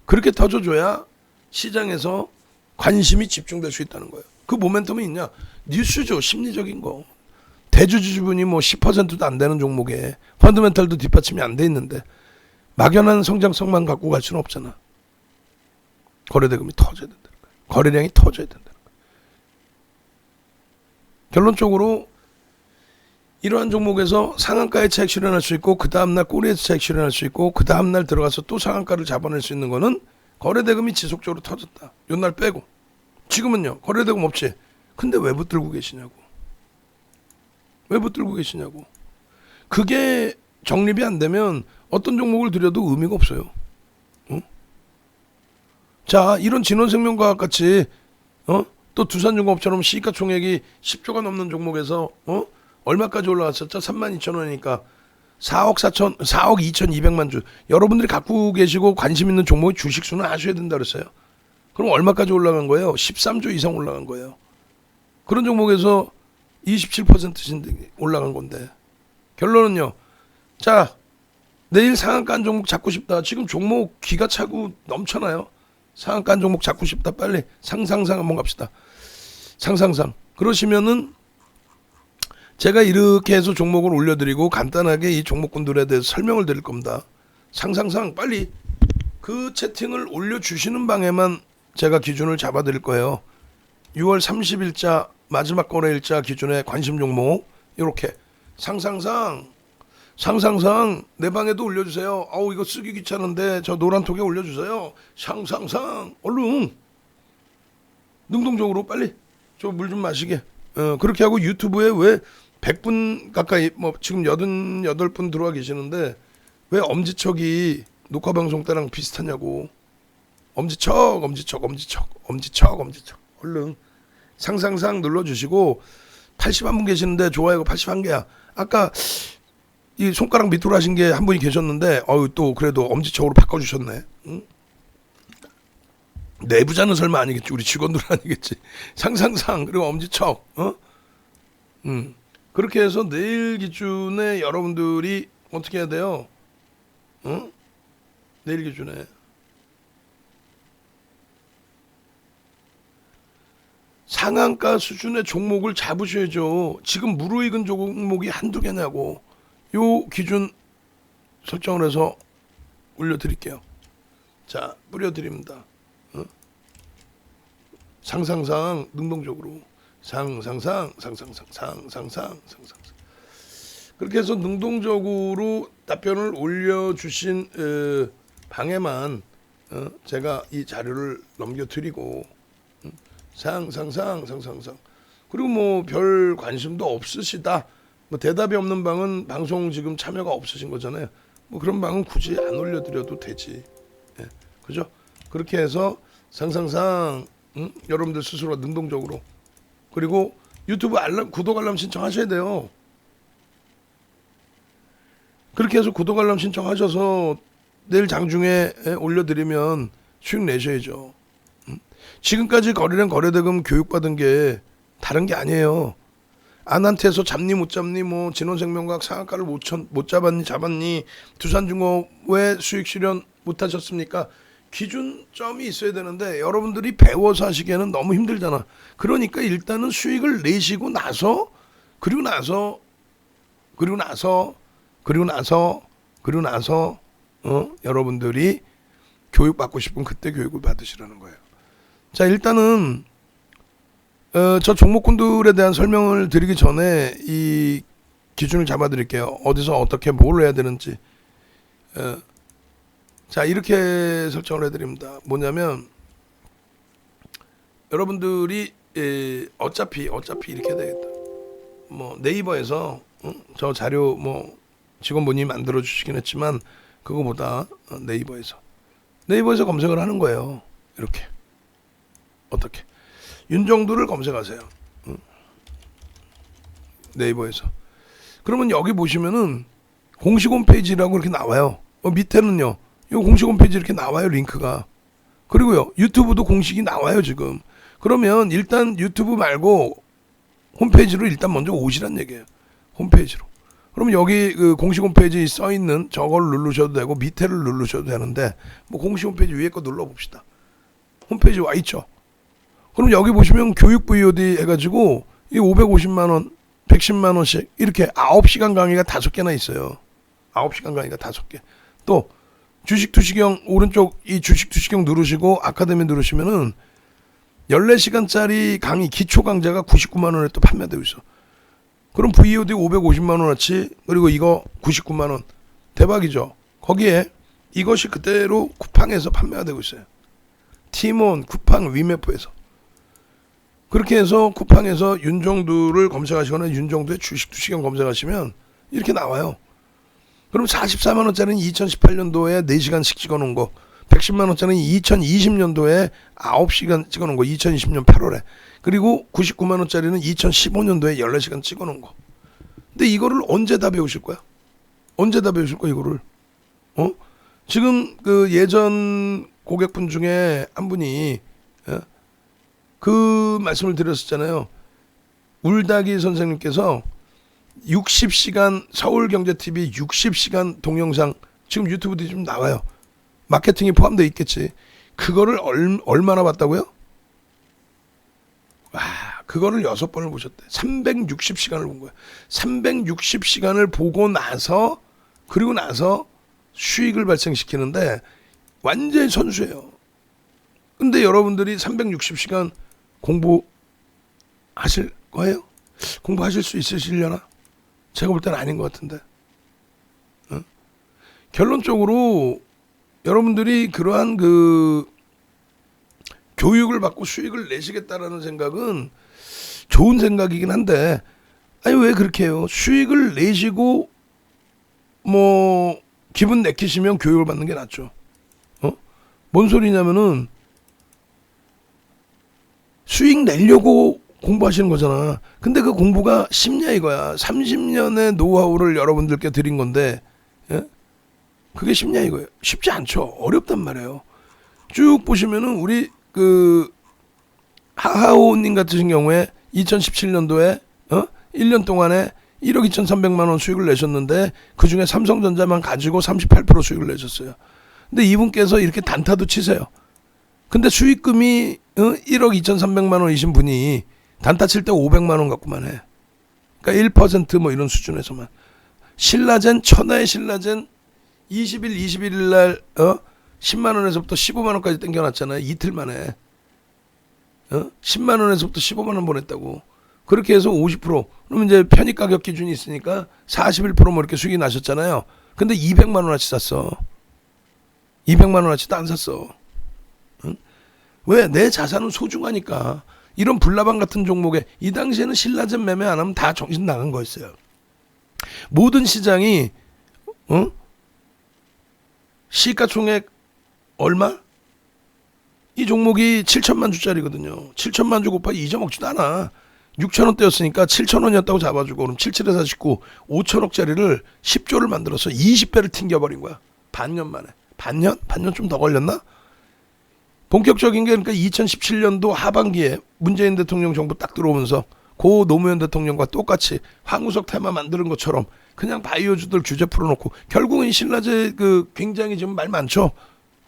그렇게 터져줘야 시장에서 관심이 집중될 수 있다는 거예요. 그 모멘텀이 있냐? 뉴스죠. 심리적인 거. 대주주 지분이 뭐 10%도 안 되는 종목에 펀더멘털도 뒷받침이 안 돼 있는데 막연한 성장성만 갖고 갈 수는 없잖아. 거래대금이 터져야 된다는 거예요. 거래량이 터져야 된다는 거예요. 결론적으로 이러한 종목에서 상한가에 차익 실현할 수 있고 그 다음날 꼬리에서 차익 실현할 수 있고 그 다음날 들어가서 또 상한가를 잡아낼 수 있는 거는 거래대금이 지속적으로 터졌다. 요날 빼고. 지금은요. 거래대금 없지. 근데 왜 붙들고 계시냐고. 왜 붙들고 계시냐고. 그게 정립이 안 되면 어떤 종목을 들여도 의미가 없어요. 자, 이런 진원생명과학 같이 또 두산중공업처럼 시가총액이 10조가 넘는 종목에서 얼마까지 올라갔었죠? 32,000원이니까 4억 2,200만 주. 여러분들이 갖고 계시고 관심 있는 종목의 주식수는 아셔야 된다 그랬어요. 그럼 얼마까지 올라간 거예요? 13조 이상 올라간 거예요. 그런 종목에서 27% 올라간 건데. 결론은요. 자, 내일 상한가 한 종목 잡고 싶다. 지금 종목 기가 차고 넘쳐나요. 상한가 한 종목 잡고 싶다. 빨리 상상상 한번 갑시다. 상상상. 그러시면은 제가 이렇게 해서 종목을 올려드리고 간단하게 이 종목군들에 대해서 설명을 드릴 겁니다. 상상상 빨리 그 채팅을 올려주시는 방에만 제가 기준을 잡아드릴 거예요. 6월 30일자 마지막 거래일자 기준의 관심 종목 이렇게 상상상 내 방에도 올려주세요. 아우 이거 쓰기 귀찮은데 저 노란톡에 올려주세요. 상상상 얼른 능동적으로 빨리 저 물 좀 마시게. 그렇게 하고 유튜브에 왜 100분 가까이 뭐 지금 88분 들어와 계시는데 왜 엄지척이 녹화방송 때랑 비슷하냐고. 엄지척 얼른 상상상 눌러주시고 81분 계시는데 좋아요가 81개야. 아까 이 손가락 밑으로 하신 게 한 분이 계셨는데 또 그래도 엄지척으로 바꿔주셨네. 응? 내부자는 설마 아니겠지. 우리 직원들은 아니겠지. 상상상 그리고 엄지척. 그렇게 해서 내일 기준에 여러분들이 어떻게 해야 돼요? 내일 기준에 상한가 수준의 종목을 잡으셔야죠. 지금 무르익은 종목이 한두 개냐고. 요 기준 설정을 해서 올려드릴게요. 자, 뿌려드립니다. 상상상 능동적으로 상상상 그렇게 해서 능동적으로 답변을 올려주신 방에만 제가 이 자료를 넘겨드리고 상상상 그리고 뭐 별 관심도 없으시다. 뭐 대답이 없는 방은 방송 지금 참여가 없으신 거잖아요. 뭐 그런 방은 굳이 안 올려드려도 되지. 예, 그죠? 그렇게 해서 상상상 여러분들 스스로 능동적으로 그리고 유튜브 구독 알람 신청하셔야 돼요. 그렇게 해서 구독 알람 신청하셔서 내일 장중에 올려드리면 수익 내셔야죠. 지금까지 거래량 거래대금 교육받은 게 다른 게 아니에요. 안한테서 잡니 못 잡니 뭐 진원생명과학 상한가를 못 잡았니 두산중공업 왜 수익 실현 못 하셨습니까? 기준점이 있어야 되는데 여러분들이 배워서 하시기에는 너무 힘들잖아. 그러니까 일단은 수익을 내시고 나서 그리고 나서 여러분들이 교육받고 싶으면 그때 교육을 받으시라는 거예요. 자, 일단은 저 종목군들에 대한 설명을 드리기 전에 이 기준을 잡아드릴게요. 어디서 어떻게 뭘 해야 되는지. 자, 이렇게 설정을 해드립니다. 뭐냐면 여러분들이 어차피 이렇게 되겠다. 뭐 네이버에서 저 자료 뭐 직원분이 만들어 주시긴 했지만 그거보다 네이버에서 검색을 하는 거예요. 이렇게 어떻게 윤정두를 검색하세요. 네이버에서. 그러면 여기 보시면은 공식 홈페이지라고 이렇게 나와요. 밑에는요. 이 공식 홈페이지 이렇게 나와요. 링크가. 그리고요. 유튜브도 공식이 나와요. 지금. 그러면 일단 유튜브 말고 홈페이지로 일단 먼저 오시란 얘기예요. 홈페이지로. 그럼 여기 그 공식 홈페이지 써 있는 저걸 누르셔도 되고 밑에를 누르셔도 되는데 뭐 공식 홈페이지 위에 거 눌러 봅시다. 홈페이지 와 있죠. 그럼 여기 보시면 교육 VOD 해가지고 이 550만 원, 110만 원씩 이렇게 9시간 강의가 5개나 있어요. 9시간 강의가 5개. 또 주식 투시경 오른쪽 이 주식 투시경 누르시고 아카데미 누르시면은 14시간짜리 강의 기초 강좌가 99만 원에 또 판매되고 있어. 그럼 VOD 550만 원어치 그리고 이거 99만 원 대박이죠. 거기에 이것이 그대로 쿠팡에서 판매가 되고 있어요. 티몬, 쿠팡, 위메프에서. 그렇게 해서 쿠팡에서 윤정두를 검색하시거나 윤정두의 주식 투시경 검색하시면 이렇게 나와요. 그럼 44만 원짜리는 2018년도에 4시간씩 찍어놓은 거, 110만 원짜리는 2020년도에 9시간 찍어놓은 거, 2020년 8월에. 그리고 99만 원짜리는 2015년도에 14시간 찍어놓은 거. 근데 이거를 언제 다 배우실 거야? 언제 다 배우실 거야 이거를? 지금 그 예전 고객분 중에 한 분이 그 말씀을 드렸었잖아요. 울다기 선생님께서 60시간 서울경제TV 60시간 동영상 지금 유튜브도 좀 나와요. 마케팅이 포함되어 있겠지. 그거를 얼마나 봤다고요? 와, 그거를 6번을 보셨대. 360시간을 본 거야. 360시간을 보고 나서 그리고 나서 수익을 발생시키는데 완전히 선수예요. 근데 여러분들이 360시간 공부하실 거예요? 공부하실 수 있으시려나? 제가 볼 때는 아닌 것 같은데. 결론적으로 여러분들이 그러한 그 교육을 받고 수익을 내시겠다라는 생각은 좋은 생각이긴 한데, 아니 왜 그렇게 해요? 수익을 내시고 뭐 기분 내키시면 교육을 받는 게 낫죠. 뭔 소리냐면은 수익 내려고 공부하시는 거잖아. 근데 그 공부가 쉽냐 이거야. 30년의 노하우를 여러분들께 드린 건데, 예? 그게 쉽냐 이거예요. 쉽지 않죠. 어렵단 말이에요. 쭉 보시면은 우리 그 하하오님 같으신 경우에 2017년도에 1년 동안에 1억 2,300만 원 수익을 내셨는데 그 중에 삼성전자만 가지고 38% 수익을 내셨어요. 근데 이분께서 이렇게 단타도 치세요. 근데 수익금이 1억 2,300만 원이신 분이 단타 칠 때 500만 원 갖고만 해. 그러니까 1%뭐 이런 수준에서만. 신라젠 천하의 신라젠 21일 날 10만 원에서부터 15만 원까지 땡겨놨잖아요. 이틀 만에. 10만 원에서부터 15만 원 보냈다고. 그렇게 해서 50%. 그러면 이제 편입 가격 기준이 있으니까 41%뭐 이렇게 수익이 나셨잖아요. 근데 200만 원어치 샀어. 200만 원어치도 안 샀어. 왜? 내 자산은 소중하니까. 이런 불나방 같은 종목에 이 당시에는 신라젠 매매 안 하면 다 정신 나간 거였어요. 모든 시장이 시가총액 얼마? 이 종목이 7천만 주짜리거든요. 7천만 주 곱하기 잊어먹지도 않아. 6천원대였으니까 7천원이었다고 잡아주고 그럼 77에 49 5천억짜리를 10조를 만들어서 20배를 튕겨버린 거야. 반년 만에. 반년? 반년 좀 더 걸렸나? 본격적인 게 그러니까 2017년도 하반기에 문재인 대통령 정부 딱 들어오면서 고 노무현 대통령과 똑같이 황우석 테마 만드는 것처럼 그냥 바이오주들 규제 풀어놓고 결국은 이 신라제 그 굉장히 지금 말 많죠.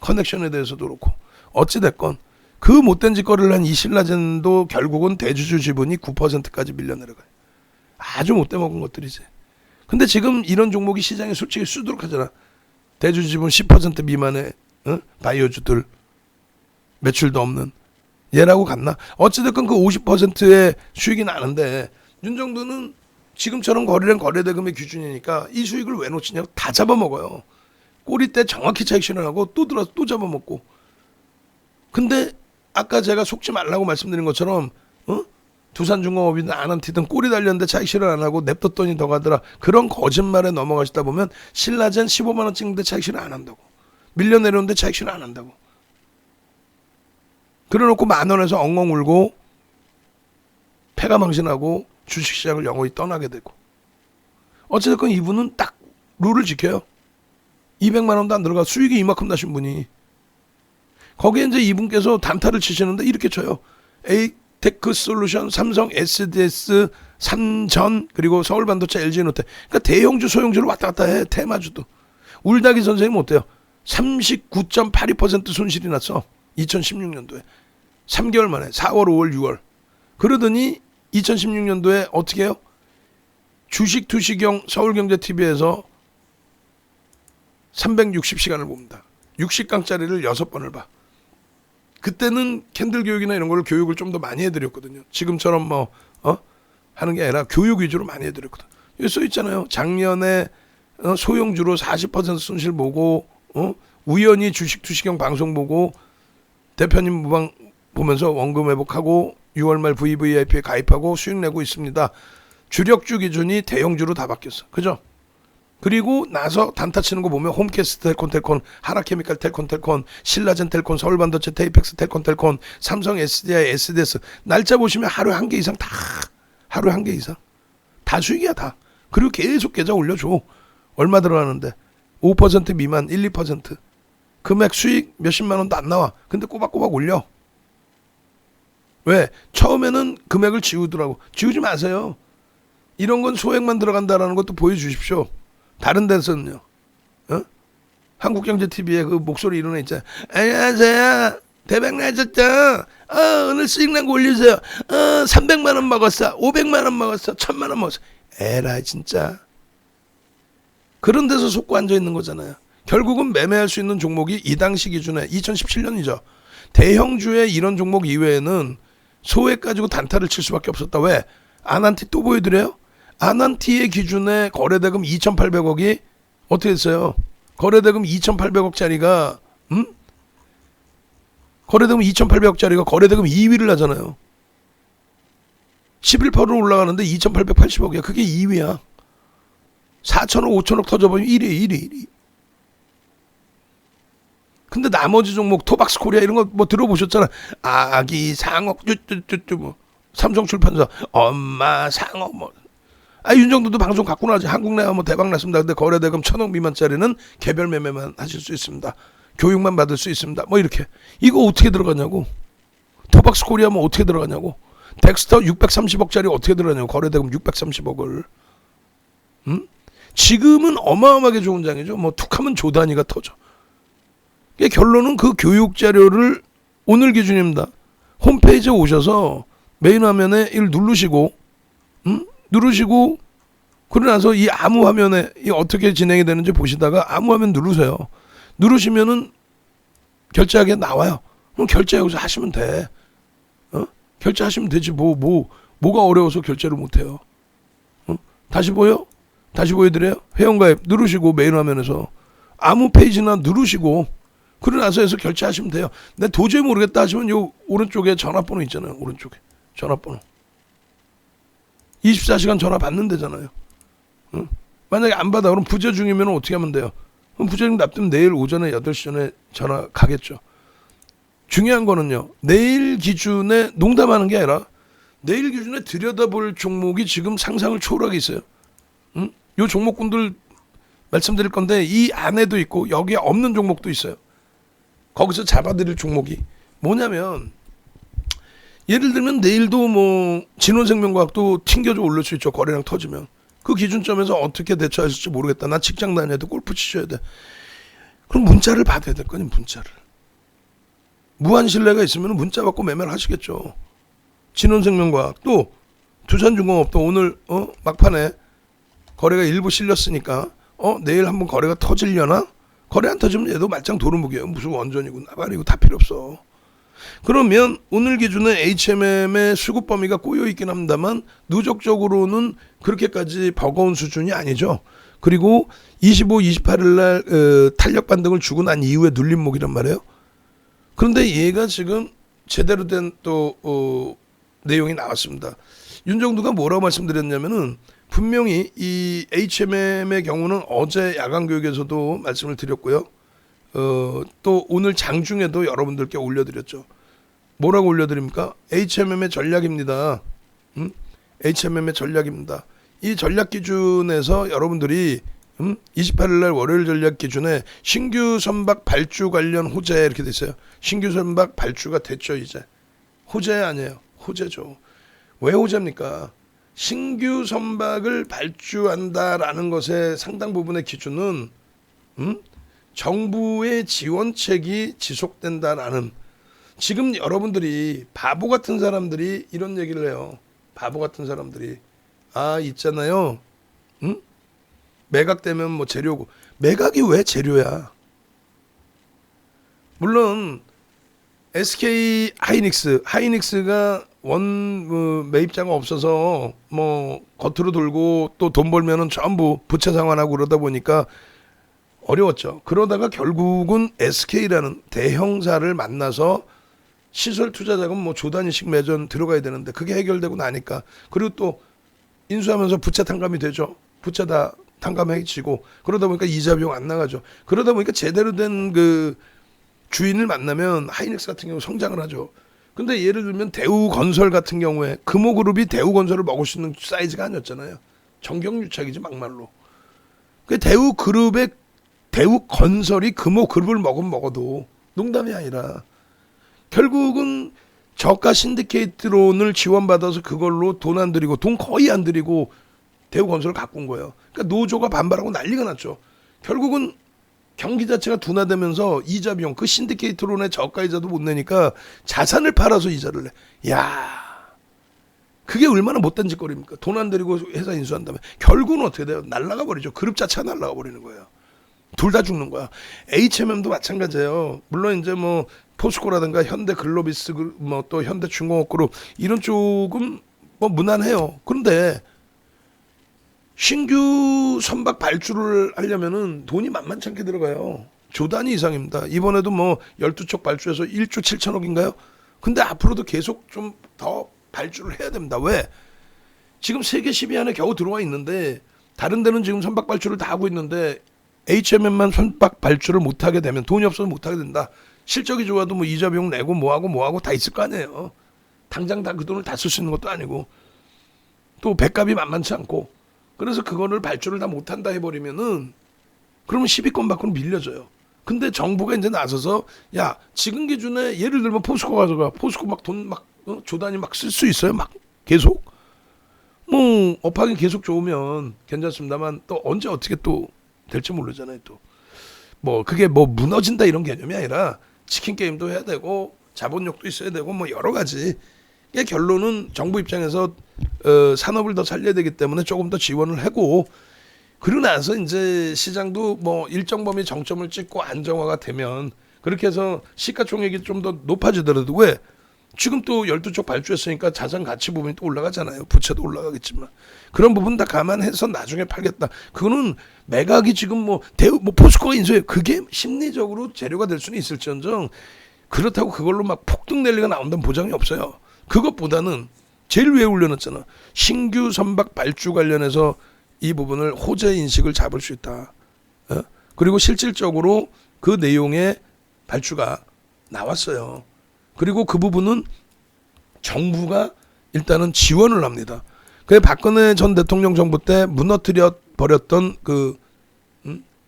커넥션에 대해서도 그렇고 어찌됐건 그 못된 짓거리를 한 이 신라젠도 결국은 대주주 지분이 9%까지 밀려 내려가요. 아주 못돼 먹은 것들이지. 근데 지금 이런 종목이 시장에 솔직히 수두룩하잖아. 대주주 지분 10% 미만의 바이오주들 매출도 없는 얘라고 같나? 어찌됐건 그 50%의 수익이 나는데 윤정두는 지금처럼 거래량 거래대금의 기준이니까 이 수익을 왜 놓치냐고 다 잡아먹어요. 꼬리 때 정확히 차익 실현하고 또 들어서 또 잡아먹고. 근데 아까 제가 속지 말라고 말씀드린 것처럼 두산중공업이든 아남티든 꼬리 달렸는데 차익 실현 안 하고 냅뒀더니 더 가더라. 그런 거짓말에 넘어가시다 보면 신라젠 15만 원 찍는데 차익 실현 안 한다고. 밀려 내려오는데 차익 실현 안 한다고. 그래놓고 만 원에서 엉엉 울고 패가 망신하고 주식시장을 영원히 떠나게 되고. 어쨌든 이분은 딱 룰을 지켜요. 200만 원도 안 들어가 수익이 이만큼 나신 분이. 거기에 이제 이분께서 단타를 치시는데 이렇게 쳐요. 테크솔루션, 삼성, SDS, 삼전, 그리고 서울반도체, LG노태. 그러니까 대형주, 소형주를 왔다 갔다 해. 테마주도. 울다기 선생님 어때요? 39.82% 손실이 났어. 2016년도에. 3개월 만에 4월, 5월, 6월. 그러더니 2016년도에 어떻게 해요? 주식 투시경 서울경제TV에서 360시간을 봅니다. 60강짜리를 6번을 봐. 그때는 캔들 교육이나 이런 걸 교육을 좀 더 많이 해드렸거든요. 지금처럼 하는 게 아니라 교육 위주로 많이 해드렸거든. 여기 써 있잖아요. 작년에 소형주로 40% 손실 보고 우연히 주식 투시경 방송 보고 대표님 무방 보면서 원금 회복하고 6월 말 VVIP에 가입하고 수익 내고 있습니다. 주력주 기준이 대형주로 다 바뀌었어. 그죠? 그리고 나서 단타 치는 거 보면 홈캐스트 텔콘, 하나케미칼 텔콘, 신라젠 텔콘, 서울반도체 테이펙스 텔콘, 삼성 SDI, SDS 날짜 보시면 하루에 한 개 이상 다 수익이야 다. 그리고 계속 계좌 올려줘. 얼마 들어가는데 5% 미만 1, 2% 금액 수익 몇십만 원도 안 나와. 근데 꼬박꼬박 올려. 왜? 처음에는 금액을 지우더라고. 지우지 마세요. 이런 건 소액만 들어간다라는 것도 보여주십시오. 다른 데서는요. 한국경제TV에 그 목소리 이런 애 있잖아요. 안녕하세요. 대박 나셨죠? 오늘 수익 난 거 올리세요. 300만 원 먹었어. 500만 원 먹었어. 1000만 원 먹었어. 에라 진짜. 그런 데서 속고 앉아 있는 거잖아요. 결국은 매매할 수 있는 종목이 이 당시 기준에 2017년이죠. 대형주의 이런 종목 이외에는 소액 가지고 단타를 칠 수밖에 없었다. 왜? 아난티 또 보여드려요? 아난티의 기준에 거래대금 2,800억이 어떻게 됐어요? 거래대금 2,800억짜리가 거래대금 2,800억짜리가 거래대금 2위를 하잖아요. 11%로 올라가는데 2,880억이야. 그게 2위야. 4천억, 5천억 터져버리면 1위. 근데 나머지 종목 토박스 코리아 이런 거 뭐 들어보셨잖아. 아기 상억 뭐 삼성출판사 엄마 상억 뭐. 윤정도도 방송 갖고 나지. 한국내화 뭐 대박 났습니다. 근데 거래대금 1,000억 미만짜리는 개별 매매만 하실 수 있습니다. 교육만 받을 수 있습니다. 뭐 이렇게. 이거 어떻게 들어가냐고. 토박스 코리아 뭐 어떻게 들어가냐고. 덱스터 630억짜리 어떻게 들어가냐고. 거래대금 630억을. 지금은 어마어마하게 좋은 장이죠. 뭐 툭하면 조 단위가 터져. 결론은 그 교육 자료를 오늘 기준입니다. 홈페이지에 오셔서 메인 화면에 이걸 누르시고 그러고 나서 이 아무 화면에 이 어떻게 진행이 되는지 보시다가 아무 화면 누르세요. 누르시면은 결제하게 나와요. 그럼 결제 여기서 하시면 돼. 결제하시면 되지. 뭐가 어려워서 결제를 못해요. 다시 보여드려요. 회원가입 누르시고 메인 화면에서 아무 페이지나 누르시고 그러고 나서 해서 결제하시면 돼요. 근데 도저히 모르겠다 하시면 요 오른쪽에 전화번호 있잖아요. 오른쪽에 전화번호. 24시간 전화 받는 데잖아요. 만약에 안 받아 그럼 부재 중이면 어떻게 하면 돼요? 그럼 부재 중 납두면 내일 오전에 8시 전에 전화 가겠죠. 중요한 거는요. 내일 기준에 농담하는 게 아니라 내일 기준에 들여다볼 종목이 지금 상상을 초월하게 있어요. 요 종목군들 말씀드릴 건데 이 안에도 있고 여기에 없는 종목도 있어요. 거기서 잡아드릴 종목이 뭐냐면 예를 들면 내일도 뭐 진원생명과학도 튕겨져 올릴 수 있죠. 거래량 터지면. 그 기준점에서 어떻게 대처하실지 모르겠다. 나 직장 다녀야 돼. 골프 치셔야 돼. 그럼 문자를 받아야 될 거니 문자를. 무한 신뢰가 있으면 문자 받고 매매를 하시겠죠. 진원생명과학 또 두산중공업도 오늘 막판에 거래가 일부 실렸으니까 내일 한번 거래가 터지려나? 거래 안 터지면 얘도 말짱 도루묵이에요. 무슨 원전이고 나발이고 다 필요 없어. 그러면 오늘 기준에 HMM의 수급 범위가 꼬여 있긴 합니다만 누적적으로는 그렇게까지 버거운 수준이 아니죠. 그리고 25, 28일 날 탄력 반등을 주고 난 이후에 눌림목이란 말이에요. 그런데 얘가 지금 제대로 된 또 내용이 나왔습니다. 윤정두가 뭐라고 말씀드렸냐면은 분명히 이 HMM의 경우는 어제 야간 교육에서도 말씀을 드렸고요. 또 오늘 장중에도 여러분들께 올려드렸죠. 뭐라고 올려드립니까? HMM의 전략입니다. HMM의 전략입니다. 이 전략 기준에서 여러분들이 28일 날 월요일 전략 기준에 신규 선박 발주 관련 호재 이렇게 돼 있어요. 신규 선박 발주가 됐죠 이제. 호재 아니에요. 호재죠. 왜 호재입니까? 신규 선박을 발주한다라는 것의 상당 부분의 기준은 정부의 지원책이 지속된다라는, 지금 여러분들이 바보 같은 사람들이 이런 얘기를 해요. 바보 같은 사람들이 있잖아요. 매각되면 뭐 재료고. 매각이 왜 재료야? 물론 SK 하이닉스가 매입자가 없어서 뭐 겉으로 돌고 또 돈 벌면은 전부 부채 상환하고 그러다 보니까 어려웠죠. 그러다가 결국은 SK라는 대형사를 만나서 시설 투자 자금 뭐 조 단위씩 매년 들어가야 되는데 그게 해결되고 나니까, 그리고 또 인수하면서 부채 탕감이 되죠. 부채 다 탕감해지고 그러다 보니까 이자 비용 안 나가죠. 그러다 보니까 제대로 된 그 주인을 만나면 하이닉스 같은 경우 성장을 하죠. 근데 예를 들면 대우건설 같은 경우에 금호그룹이 대우건설을 먹을 수 있는 사이즈가 아니었잖아요. 정경유착이지 막말로. 그 대우건설이 금호그룹을 먹어도 농담이 아니라 결국은 저가 신디케이트론을 지원받아서 그걸로 돈 안 들이고 돈 거의 안 들이고 대우건설을 갖고 온 거예요. 그러니까 노조가 반발하고 난리가 났죠. 결국은 경기 자체가 둔화되면서 이자 비용, 그 신디케이트론의 저가 이자도 못 내니까 자산을 팔아서 이자를 내. 야, 그게 얼마나 못된 짓거리입니까? 돈 안 들이고 회사 인수한 다음에 결국은 어떻게 돼요? 날라가 버리죠. 그룹 자체가 날라가 버리는 거예요. 둘 다 죽는 거야. HMM도 마찬가지예요. 물론 이제 뭐 포스코라든가 현대글로비스 뭐 또 현대중공업그룹 이런 쪽은 뭐 무난해요. 그런데 신규 선박 발주를 하려면은 돈이 만만치 않게 들어가요. 조 단위 이상입니다. 이번에도 뭐 12척 발주해서 1조 7천억인가요? 근데 앞으로도 계속 좀 더 발주를 해야 됩니다. 왜? 지금 세계 10위 안에 겨우 들어와 있는데 다른 데는 지금 선박 발주를 다 하고 있는데 HMM만 선박 발주를 못하게 되면, 돈이 없어서 못하게 된다. 실적이 좋아도 뭐 이자 비용 내고 뭐하고 다 있을 거 아니에요. 당장 다 그 돈을 다 쓸 수 있는 것도 아니고 또 배값이 만만치 않고, 그래서 그거를 발주를 다 못한다 해버리면은 그러면 10위권 밖으로 밀려져요. 근데 정부가 이제 나서서 야, 지금 기준에 예를 들면 포스코 가져가, 포스코 막 돈 막 조 단위 막 쓸 수 있어요. 막 계속 뭐 업황이 계속 좋으면 괜찮습니다만 또 언제 어떻게 또 될지 모르잖아요. 또 뭐 그게 뭐 무너진다 이런 개념이 아니라 치킨 게임도 해야 되고 자본력도 있어야 되고 뭐 여러 가지. 결론은 정부 입장에서 산업을 더 살려야 되기 때문에 조금 더 지원을 하고, 그리고 나서 이제 시장도 뭐 일정 범위 정점을 찍고 안정화가 되면 그렇게 해서 시가총액이 좀 더 높아지더라도, 왜? 지금 또 12쪽 발주했으니까 자산 가치 부분이 또 올라가잖아요. 부채도 올라가겠지만. 그런 부분 다 감안해서 나중에 팔겠다. 그거는 매각이 지금 뭐 포스코가 인수해. 그게 심리적으로 재료가 될 수는 있을지언정 그렇다고 그걸로 막 폭등 랠리가 나온다는 보장이 없어요. 그것보다는 제일 위에 올려놨잖아. 신규 선박 발주 관련해서 이 부분을 호재 인식을 잡을 수 있다. 그리고 실질적으로 그 내용의 발주가 나왔어요. 그리고 그 부분은 정부가 일단은 지원을 합니다. 그 박근혜 전 대통령 정부 때 무너뜨려 버렸던 그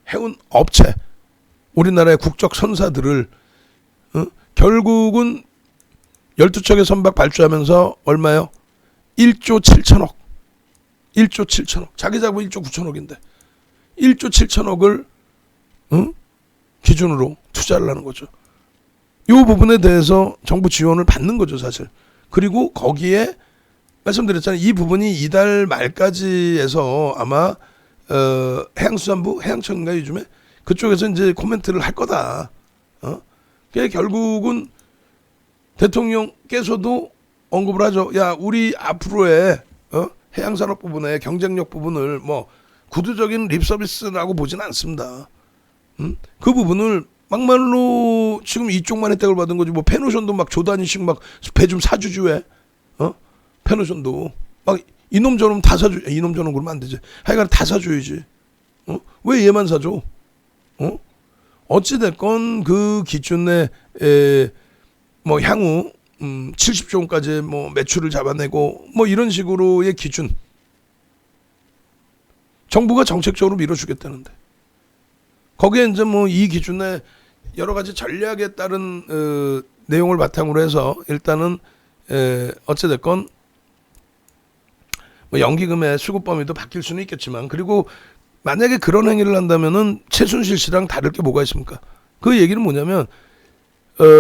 해운 업체, 우리나라의 국적 선사들을 결국은 12척의 선박 발주하면서 얼마요? 1조 7천억. 1조 7천억. 자기 자본 1조 9천억인데 1조 7천억을 기준으로 투자를 하는 거죠. 이 부분에 대해서 정부 지원을 받는 거죠, 사실. 그리고 거기에 말씀드렸잖아요. 이 부분이 이달 말까지 해서 아마 해양수산부, 해양청인가 요즘에 그쪽에서 이제 코멘트를 할 거다. 그게 결국은 대통령께서도 언급을 하죠. 야, 우리 앞으로의 해양산업 부분의 경쟁력 부분을 뭐 구두적인 립서비스라고 보지는 않습니다. 그 부분을 막말로 지금 이쪽만 혜택을 받은 거지. 뭐 페노션도 막 조 단위씩 막 배 좀 사주지 왜? 페노션도 막 이놈 저놈 다 사주. 이놈 저놈 그러면 안 되지. 하여간 다 사줘야지. 왜 얘만 사줘? 어찌 됐건 그 기준에 뭐 향후 70조 원까지 뭐 매출을 잡아내고 뭐 이런 식으로의 기준, 정부가 정책적으로 밀어주겠다는데 거기에 이제 뭐 이 기준에 여러 가지 전략에 따른 내용을 바탕으로 해서 일단은 어찌됐건 뭐 연기금의 수급 범위도 바뀔 수는 있겠지만, 그리고 만약에 그런 행위를 한다면은 최순실 씨랑 다를 게 뭐가 있습니까? 그 얘기는 뭐냐면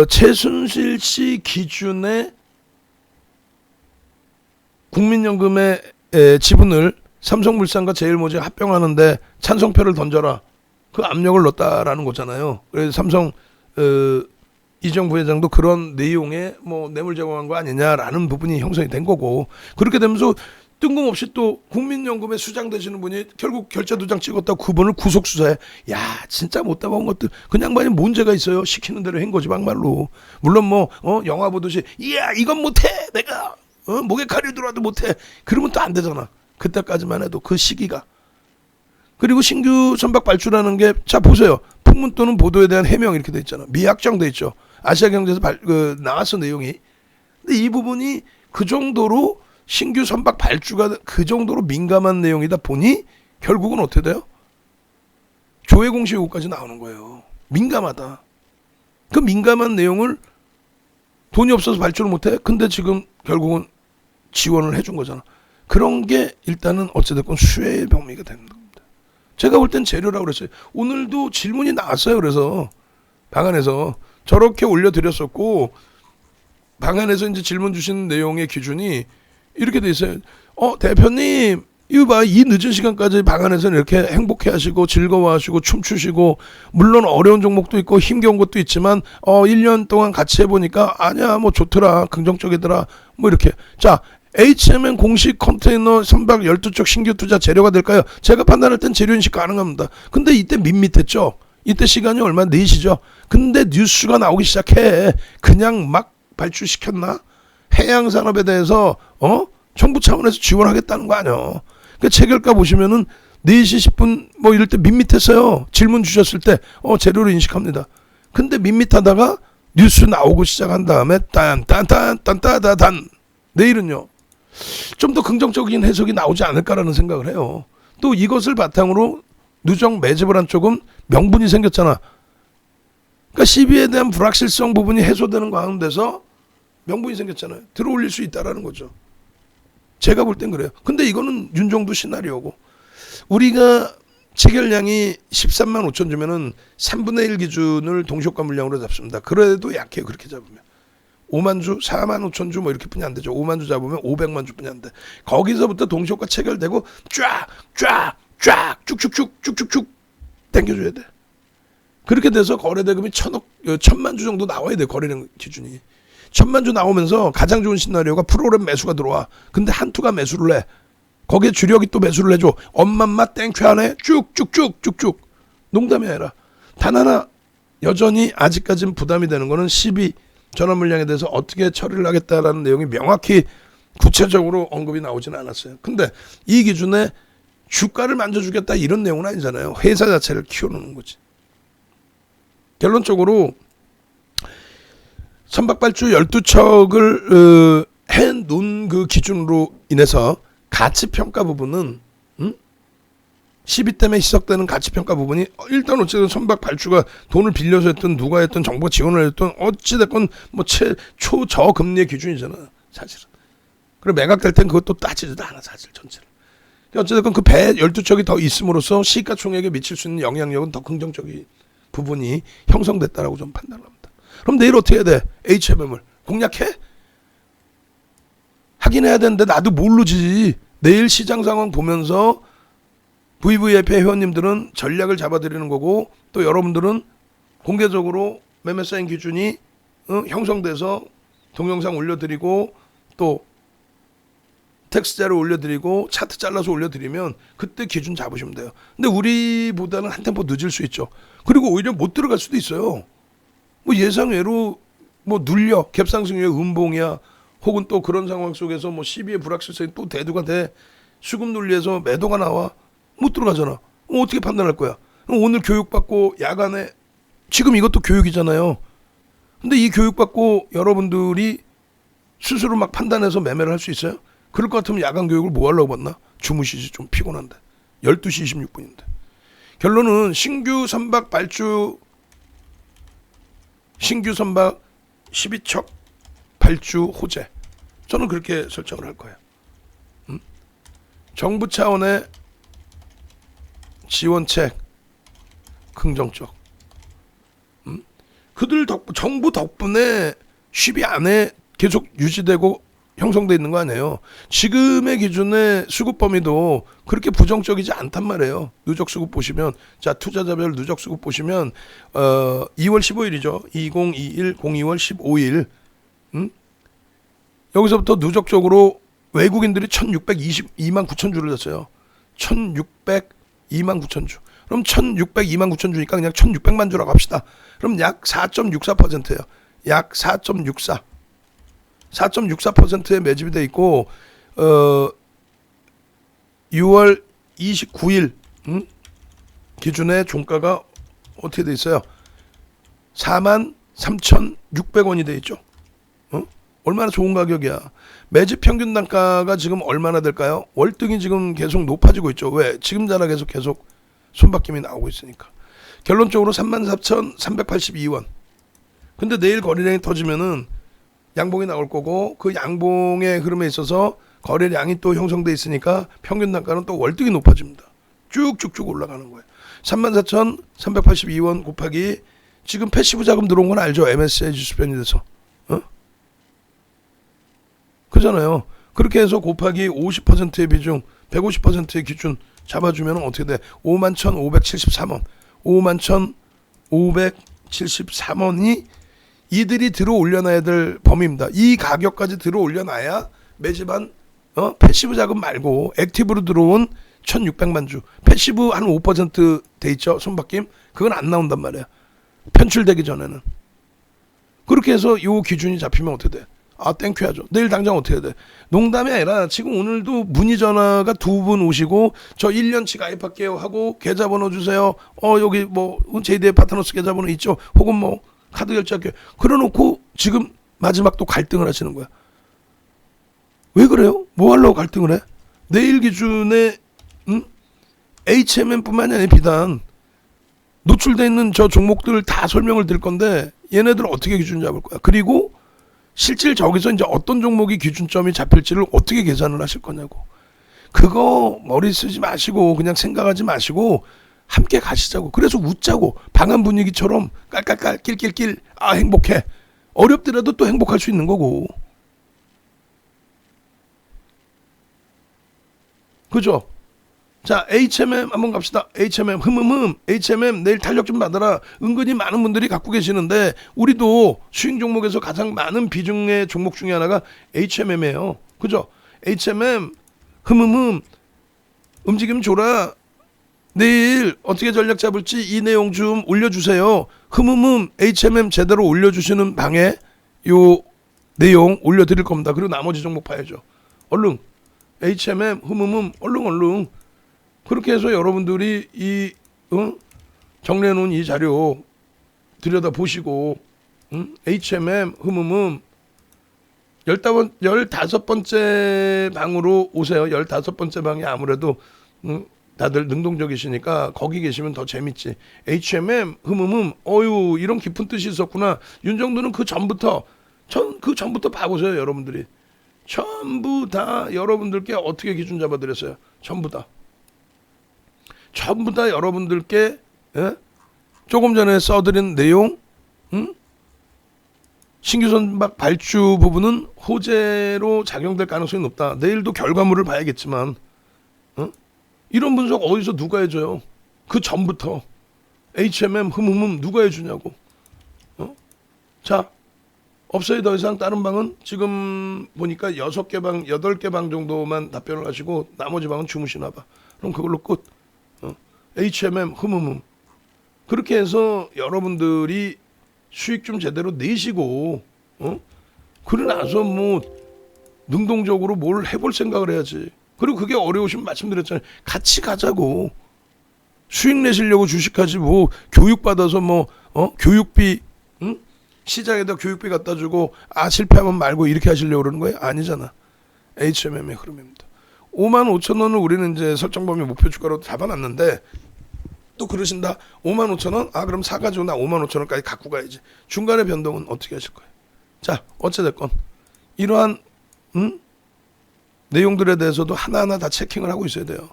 최순실 씨 기준의 국민연금의 지분을 삼성물산과 제일모직 합병하는데 찬성표를 던져라, 그 압력을 넣었다라는 거잖아요. 그래서 삼성 이정 부회장도 그런 내용의 뭐 뇌물 제공한 거 아니냐라는 부분이 형성이 된 거고, 그렇게 되면서 뜬금없이 또 국민연금에 수장 되시는 분이 결국 결제도장 찍었다고 그분을 구속 수사해. 야, 진짜 못다 본 것들. 그냥 만약 문제가 있어요. 시키는 대로 한 거지 막말로. 물론 뭐 영화 보듯이 이야 이건 못해 내가 목에 칼이 들어와도 못해, 그러면 또 안 되잖아. 그때까지만 해도 그 시기가. 그리고 신규 선박 발주라는 게, 자 보세요. 풍문 또는 보도에 대한 해명 이렇게 돼 있잖아. 미확정돼 있죠. 아시아경제에서 나왔어 내용이. 근데 이 부분이 그 정도로 신규 선박 발주가 그 정도로 민감한 내용이다 보니 결국은 어떻게 돼요? 조회 공시 요구까지 나오는 거예요. 민감하다. 그 민감한 내용을 돈이 없어서 발주를 못해? 근데 지금 결국은 지원을 해준 거잖아. 그런 게 일단은 어찌됐건 수혜의 병미가 되는 겁니다. 제가 볼 땐 재료라고 그랬어요. 오늘도 질문이 나왔어요. 그래서 방안에서 저렇게 올려드렸었고, 방안에서 이제 질문 주신 내용의 기준이 이렇게 돼 있어요. 대표님, 이거 봐. 이 늦은 시간까지 방안에서는 이렇게 행복해 하시고 즐거워 하시고 춤추시고, 물론 어려운 종목도 있고 힘겨운 것도 있지만 1년 동안 같이 해보니까 아니야 뭐 좋더라, 긍정적이더라, 뭐 이렇게. 자, HMN 공식 컨테이너 선박 12척 신규 투자 재료가 될까요? 제가 판단할 땐 재료 인식 가능합니다. 근데 이때 밋밋했죠. 이때 시간이 얼마 4시죠. 근데 뉴스가 나오기 시작해. 그냥 막 발주시켰나? 해양산업에 대해서 정부 차원에서 지원하겠다는 거 아니야. 그 체결가 보시면은 4시 10분 뭐 이럴 때 밋밋했어요. 질문 주셨을 때 재료로 인식합니다. 근데 밋밋하다가 뉴스 나오고 시작한 다음에 딴딴딴딴딴딴 내일은요 좀 더 긍정적인 해석이 나오지 않을까라는 생각을 해요. 또 이것을 바탕으로 누적 매집을 한 쪽은 명분이 생겼잖아. 그러니까 시비에 대한 불확실성 부분이 해소되는 가운데서 명분이 생겼잖아요. 들어올릴 수 있다라는 거죠. 제가 볼 땐 그래요. 근데 이거는 윤정도 시나리오고, 우리가 체결량이 13만 5천 주면은 3분의 1 기준을 동시효과 물량으로 잡습니다. 그래도 약해요. 그렇게 잡으면 5만 주, 4만 5천 주 뭐 이렇게 뿐이 안 되죠. 5만 주 잡으면 500만 주 뿐이 안 돼. 거기서부터 동시효과 체결되고 쫙 쭉쭉쭉 당겨줘야 돼. 그렇게 돼서 거래대금이 1,000만 주 정도 나와야 돼. 거래량 기준이 1,000만 주 나오면서 가장 좋은 시나리오가 프로그램 매수가 들어와. 근데 한투가 매수를 해. 거기에 주력이 또 매수를 해줘. 엄마마 땡큐 하네. 쭉쭉쭉. 농담이 아니라 단 하나 여전히 아직까지는 부담이 되는 거는 12 전환 물량에 대해서 어떻게 처리를 하겠다라는 내용이 명확히 구체적으로 언급이 나오지는 않았어요. 근데 이 기준에 주가를 만져주겠다 이런 내용은 아니잖아요. 회사 자체를 키워놓는 거지. 결론적으로 선박발주 12척을 해놓은 그 기준으로 인해서 가치평가 부분은 12 때문에 희석되는 가치평가 부분이 일단 어쨌든 선박 발주가 돈을 빌려서 했든 누가 했든 정부가 지원을 했든 어찌됐건 뭐 초저금리의 기준이잖아 사실은. 그리고 매각될 땐 그것도 따지지도 않아 사실 전체를. 어찌됐건 그 배 12척이 더 있음으로써 시가총액에 미칠 수 있는 영향력은 더 긍정적인 부분이 형성됐다라고 좀 판단합니다. 그럼 내일 어떻게 해야 돼? HMM을 공략해? 하긴 해야 되는데 나도 모르지. 내일 시장 상황 보면서 VVIP 회원님들은 전략을 잡아드리는 거고, 또 여러분들은 공개적으로 매매 사인 기준이 형성돼서 동영상 올려드리고 또 텍스트자를 올려드리고 차트 잘라서 올려드리면 그때 기준 잡으시면 돼요. 근데 우리보다는 한 템포 늦을 수 있죠. 그리고 오히려 못 들어갈 수도 있어요. 뭐 예상외로 뭐 눌려 갭상승률의 음봉이야, 혹은 또 그런 상황 속에서 뭐 시비의 불확실성이 또 대두가 돼 수급 논리에서 매도가 나와 못 들어가잖아. 어떻게 판단할 거야? 오늘 교육받고 야간에, 지금 이것도 교육이잖아요. 근데 이 교육받고 여러분들이 스스로 막 판단해서 매매를 할 수 있어요? 그럴 것 같으면 야간 교육을 뭐 하려고 받나? 주무시지. 좀 피곤한데 12시 26분인데 결론은 신규 선박 발주, 신규 선박 12척 발주 호재 저는 그렇게 설정을 할 거예요. 정부 차원의 지원책 긍정적. 그들 정부 덕분에 10위 안에 계속 유지되고 형성돼 있는 거 아니에요. 지금의 기준의 수급 범위도 그렇게 부정적이지 않단 말이에요. 누적 수급 보시면, 자, 투자자별 누적 수급 보시면 2월 15일이죠. 2021 02월 15일. 여기서부터 누적적으로 외국인들이 1622만 9천 주를 줬어요. 1602만 9천 주. 그럼 1602만 9천 주니까 그냥 1600만 주라고 합시다. 그럼 약 4.64%예요. 약 4.64. 4.64%에 매집이 돼 있고 6월 29일 기준의 종가가 어떻게 돼 있어요? 43,600원이 돼 있죠. 얼마나 좋은 가격이야. 매집 평균 단가가 지금 얼마나 될까요? 월등히 지금 계속 높아지고 있죠. 왜? 지금 자락에서 계속 손바뀜이 나오고 있으니까. 결론적으로 34,382원. 근데 내일 거래량이 터지면은 양봉이 나올 거고, 그 양봉의 흐름에 있어서 거래량이 또 형성돼 있으니까 평균 단가는 또 월등히 높아집니다. 쭉쭉쭉 올라가는 거예요. 34,382원 곱하기 지금 패시브 자금 들어온 건 알죠? MSCI 지수 편입돼서. 그잖아요. 그렇게 해서 곱하기 50%의 비중, 150%의 기준 잡아주면 어떻게 돼? 51,573원. 51,573원이 이들이 들어 올려놔야 될 범위입니다. 이 가격까지 들어 올려놔야 매집한 패시브 자금 말고 액티브로 들어온 1,600만 주. 패시브 한 5% 돼 있죠. 손바뀜. 그건 안 나온단 말이야. 편출되기 전에는. 그렇게 해서 이 기준이 잡히면 어떻게 돼? 아, 땡큐 하죠. 내일 당장 어떻게 해야 돼? 농담이 아니라 지금 오늘도 문의 전화가 2분 오시고 저 1년치 가입할게요 하고 계좌번호 주세요. 여기 뭐 JD의 파트너스 계좌번호 있죠. 혹은 뭐 카드 결제할게요. 그래놓고 지금 마지막 또 갈등을 하시는 거야. 왜 그래요? 뭐 하려고 갈등을 해? 내일 기준에 HMM뿐만이 아니라 비단 노출돼 있는 저 종목들 다 설명을 드릴 건데 얘네들 어떻게 기준 잡을 거야? 그리고 실질 저기서 이제 어떤 종목이 기준점이 잡힐지를 어떻게 계산을 하실 거냐고. 그거 머리 쓰지 마시고 그냥 생각하지 마시고 함께 가시자고. 그래서 웃자고. 방한 분위기처럼 깔깔깔 낄낄낄. 아, 행복해. 어렵더라도 또 행복할 수 있는 거고. 그죠? 자, HMM 한번 갑시다. HMM HMM 내일 탄력 좀 받아라. 은근히 많은 분들이 갖고 계시는데 우리도 수익 종목에서 가장 많은 비중의 종목 중에 하나가 HMM이에요. 그죠? HMM 움직임 줘라. 내일 어떻게 전략 잡을지 이 내용 좀 올려주세요. HMM 제대로 올려주시는 방에 요 내용 올려드릴 겁니다. 그리고 나머지 종목 봐야죠. 얼른 HMM 얼른 그렇게 해서 여러분들이 이 정리해놓은 이 자료 들여다 보시고 HMM 15번째 방으로 오세요. 15번째 방이 아무래도 다들 능동적이시니까 거기 계시면 더 재밌지. HMM 어유 이런 깊은 뜻이 있었구나. 윤정도는 그 전부터 봐보세요. 여러분들이 전부 다 여러분들께 어떻게 기준 잡아드렸어요. 전부 다 여러분들께 조금 전에 써드린 내용, 신규 선박 발주 부분은 호재로 작용될 가능성이 높다. 내일도 결과물을 봐야겠지만 이런 분석 어디서 누가 해줘요? 그 전부터 HMM 누가 해주냐고. 자, 없어요. 더 이상 다른 방은 지금 보니까 6개 방, 8개 방 정도만 답변을 하시고 나머지 방은 주무시나 봐. 그럼 그걸로 끝. HMM 그렇게 해서 여러분들이 수익 좀 제대로 내시고 그러고 나서 뭐 능동적으로 뭘 해볼 생각을 해야지. 그리고 그게 어려우시면 말씀드렸잖아요. 같이 가자고. 수익 내시려고 주식하지 뭐 교육받아서 뭐 교육비 시장에다 교육비 갖다 주고 실패하면 말고 이렇게 하시려고 그러는 거예요? 아니잖아. HMM의 흐름입니다. 55,000원을 우리는 이제 설정 범위 목표 주가로 잡아놨는데 또 그러신다. 55,000원? 그럼 사가지고 나 55,000원까지 갖고 가야지. 중간에 변동은 어떻게 하실 거예요? 자, 어찌됐건 이러한 내용들에 대해서도 하나하나 다 체킹을 하고 있어야 돼요.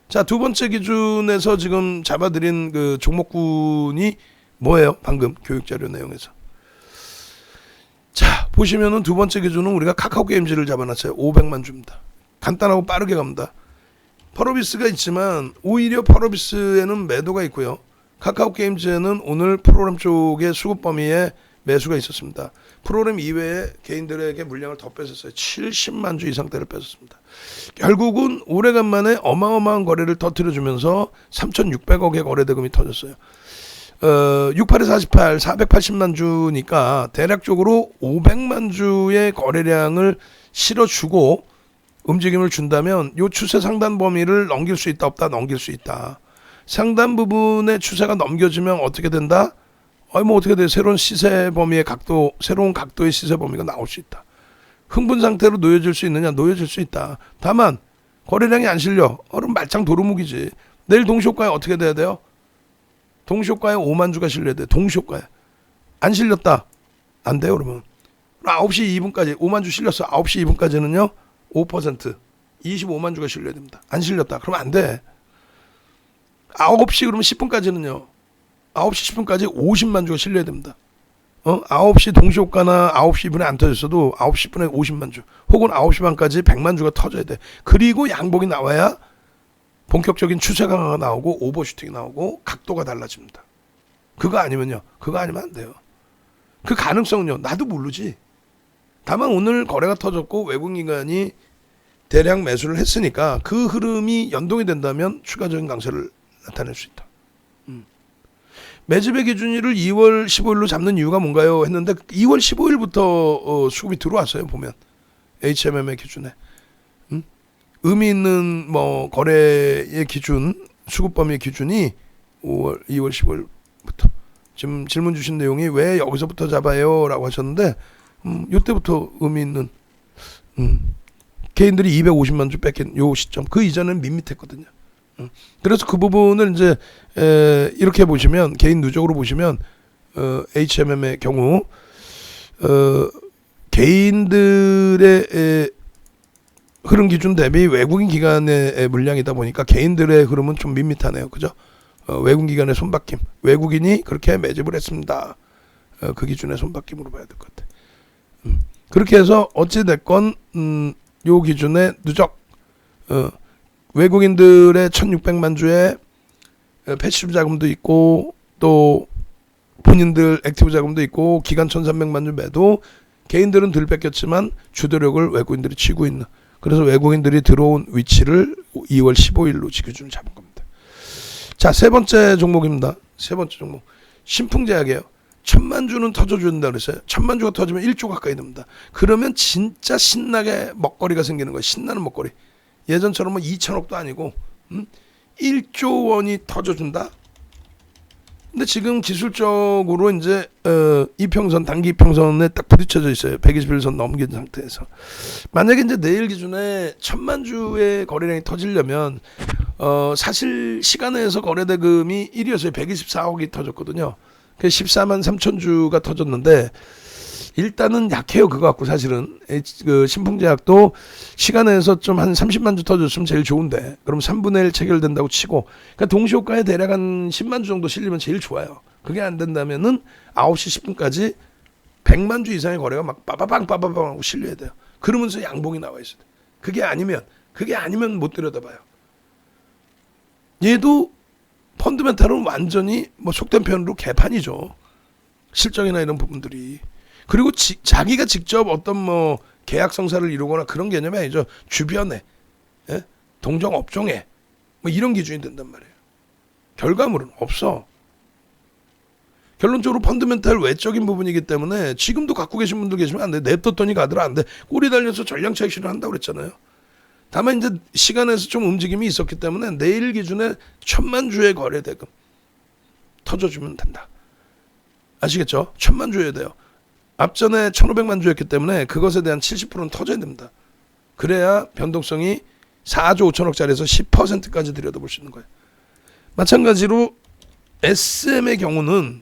자, 두 번째 기준에서 지금 잡아드린 그 종목군이 뭐예요? 방금 교육자료 내용에서. 자, 보시면은 두 번째 기준은 우리가 카카오 게임즈를 잡아놨어요. 500만 주입니다. 간단하고 빠르게 갑니다. 펄어비스가 있지만 오히려 펄어비스에는 매도가 있고요. 카카오 게임즈에는 오늘 프로그램 쪽의 수급 범위에 매수가 있었습니다. 프로그램 이외에 개인들에게 물량을 더 뺏었어요. 70만 주 이상대를 뺏었습니다. 결국은 오래간만에 어마어마한 거래를 터뜨려주면서 3,600억의 거래대금이 터졌어요. 68에 48, 480만 주니까 대략적으로 500만 주의 거래량을 실어주고 움직임을 준다면 이 추세 상단 범위를 넘길 수 있다 없다? 넘길 수 있다. 상단 부분의 추세가 넘겨지면 어떻게 된다? 뭐 어떻게 돼? 새로운 시세 범위의 각도, 새로운 각도의 시세 범위가 나올 수 있다. 흥분 상태로 놓여질 수 있느냐? 놓여질 수 있다. 다만 거래량이 안 실려. 그럼 말짱 도루묵이지. 내일 동시효과에 어떻게 돼야 돼요? 동시효과에 5만 주가 실려야 돼. 동시효과에. 안 실렸다. 안 돼요, 그러면. 9시 2분까지 5만 주 실렸어. 9시 2분까지는요. 5% 25만 주가 실려야 됩니다. 안 실렸다. 그러면 안 돼. 9시 그러면 10분까지는요. 9시 10분까지 50만 주가 실려야 됩니다. 9시 동시효과나 9시 2분에 안 터졌어도 9시 10분에 50만 주 혹은 9시 반까지 100만 주가 터져야 돼. 그리고 양봉이 나와야 본격적인 추세 강화가 나오고 오버슈팅이 나오고 각도가 달라집니다. 그거 아니면요. 그거 아니면 안 돼요. 그 가능성은요. 나도 모르지. 다만 오늘 거래가 터졌고 외국인간이 대량 매수를 했으니까 그 흐름이 연동이 된다면 추가적인 강세를 나타낼 수 있다. 매집의 기준일을 2월 15일로 잡는 이유가 뭔가요? 했는데 2월 15일부터 수급이 들어왔어요. 보면 HMM의 기준에 의미 있는 뭐 거래의 기준, 수급 범위의 기준이 2월 15일부터. 지금 질문 주신 내용이 왜 여기서부터 잡아요라고 하셨는데 이때부터 의미 있는 개인들이 250만 주 뺏긴 요 시점. 그 이전에는 밋밋했거든요. 그래서 그 부분을 이제 이렇게 보시면 개인 누적으로 보시면 HMM의 경우 개인들의 흐름 기준 대비 외국인 기관의 물량이다 보니까 개인들의 흐름은 좀 밋밋하네요. 그죠? 외국인 기관의 손바뀜. 외국인이 그렇게 매집을 했습니다. 그 기준의 손바뀜으로 봐야 될 것 같아요. 그렇게 해서 어찌 됐건 요 기준의 누적 외국인들의 1,600만 주의 패시브 자금도 있고 또 본인들 액티브 자금도 있고 기간 1,300만 주 매도 개인들은 덜 뺏겼지만 주도력을 외국인들이 치고 있는 그래서 외국인들이 들어온 위치를 2월 15일로 기준을 잡은 겁니다. 자, 세 번째 종목입니다. 세 번째 종목 신풍제약이에요. 1,000만 주는 터져준다 그랬어요. 1,000만 주가 터지면 1조 가까이 됩니다. 그러면 진짜 신나게 먹거리가 생기는 거예요. 신나는 먹거리. 예전처럼 뭐 2천억도 아니고 1조 원이 터져준다. 근데 지금 기술적으로 이제 이평선 단기 이평선에 딱 부딪혀져 있어요. 121선 넘긴 상태에서 만약에 이제 내일 기준에 1,000만 주의 거래량이 터지려면 사실 시간에서 거래대금이 1위였어요. 124억이 터졌거든요. 14만 3천 주가 터졌는데 일단은 약해요. 그거 갖고 사실은 그 신풍제약도 시간에서 좀 한 30만 주 터졌으면 제일 좋은데 그럼 3분의 1 체결된다고 치고 그러니까 동시효과에 대략 한 10만 주 정도 실리면 제일 좋아요. 그게 안 된다면은 9시 10분까지 100만 주 이상의 거래가 막 빠바방 하고 실려야 돼요. 그러면서 양봉이 나와 있어요. 그게 아니면 못 들여다봐요. 얘도 펀드멘탈은 완전히 뭐 속된 표현으로 개판이죠. 실적이나 이런 부분들이. 그리고 자기가 직접 어떤 뭐 계약 성사를 이루거나 그런 개념이 아니죠. 주변에 동종 업종에 뭐 이런 기준이 된단 말이에요. 결과물은 없어. 결론적으로 펀드멘탈 외적인 부분이기 때문에 지금도 갖고 계신 분들 계시면 안 돼. 냅뒀더니 가더라 안 돼. 꼬리 달려서 전량 차익 실현을 한다고 그랬잖아요. 다만 이제 시간에서 좀 움직임이 있었기 때문에 내일 기준에 1,000만 주의 거래 대금 터져주면 된다. 아시겠죠? 1,000만 주여야 돼요. 앞전에 1,500만 주였기 때문에 그것에 대한 70%는 터져야 됩니다. 그래야 변동성이 4조 5천억짜리에서 10%까지 들여다볼 수 있는 거예요. 마찬가지로 SM의 경우는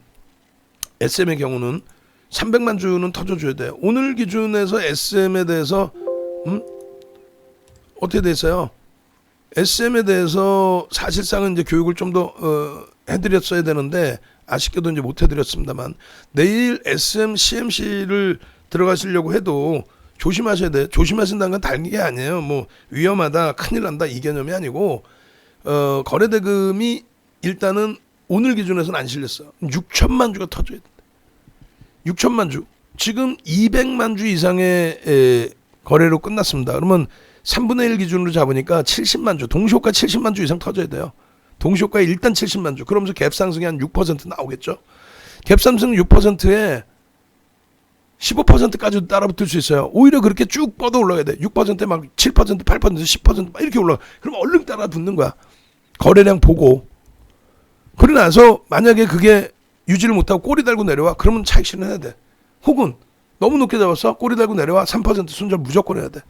300만 주는 터져줘야 돼요. 오늘 기준에서 SM에 대해서 어떻게 됐어요? SM에 대해서 사실상은 이제 교육을 좀 더 해드렸어야 되는데 아쉽게도 이제 못 해드렸습니다만 내일 SM, CMC를 들어가시려고 해도 조심하셔야 돼. 조심하신다는 건 다른 게 아니에요. 뭐 위험하다, 큰일 난다 이 개념이 아니고 거래대금이 일단은 오늘 기준에서는 안 실렸어. 6천만 주가 터져야 돼. 6천만 주. 지금 200만 주 이상의 거래로 끝났습니다. 그러면 3분의 1 기준으로 잡으니까 70만 주, 동시효과 70만 주 이상 터져야 돼요. 동시효과에 일단 70만 주. 그러면서 갭 상승이 한 6% 나오겠죠. 갭 상승 6%에 15%까지도 따라붙을 수 있어요. 오히려 그렇게 쭉 뻗어 올라가야 돼. 6%에 막 7%, 8%, 10%막 이렇게 올라가. 그럼 얼른 따라붙는 거야. 거래량 보고. 그러고 나서 만약에 그게 유지를 못하고 꼬리 달고 내려와. 그러면 차익 실현해야 돼. 혹은 너무 높게 잡았어. 꼬리 달고 내려와. 3% 순절 무조건 해야 돼.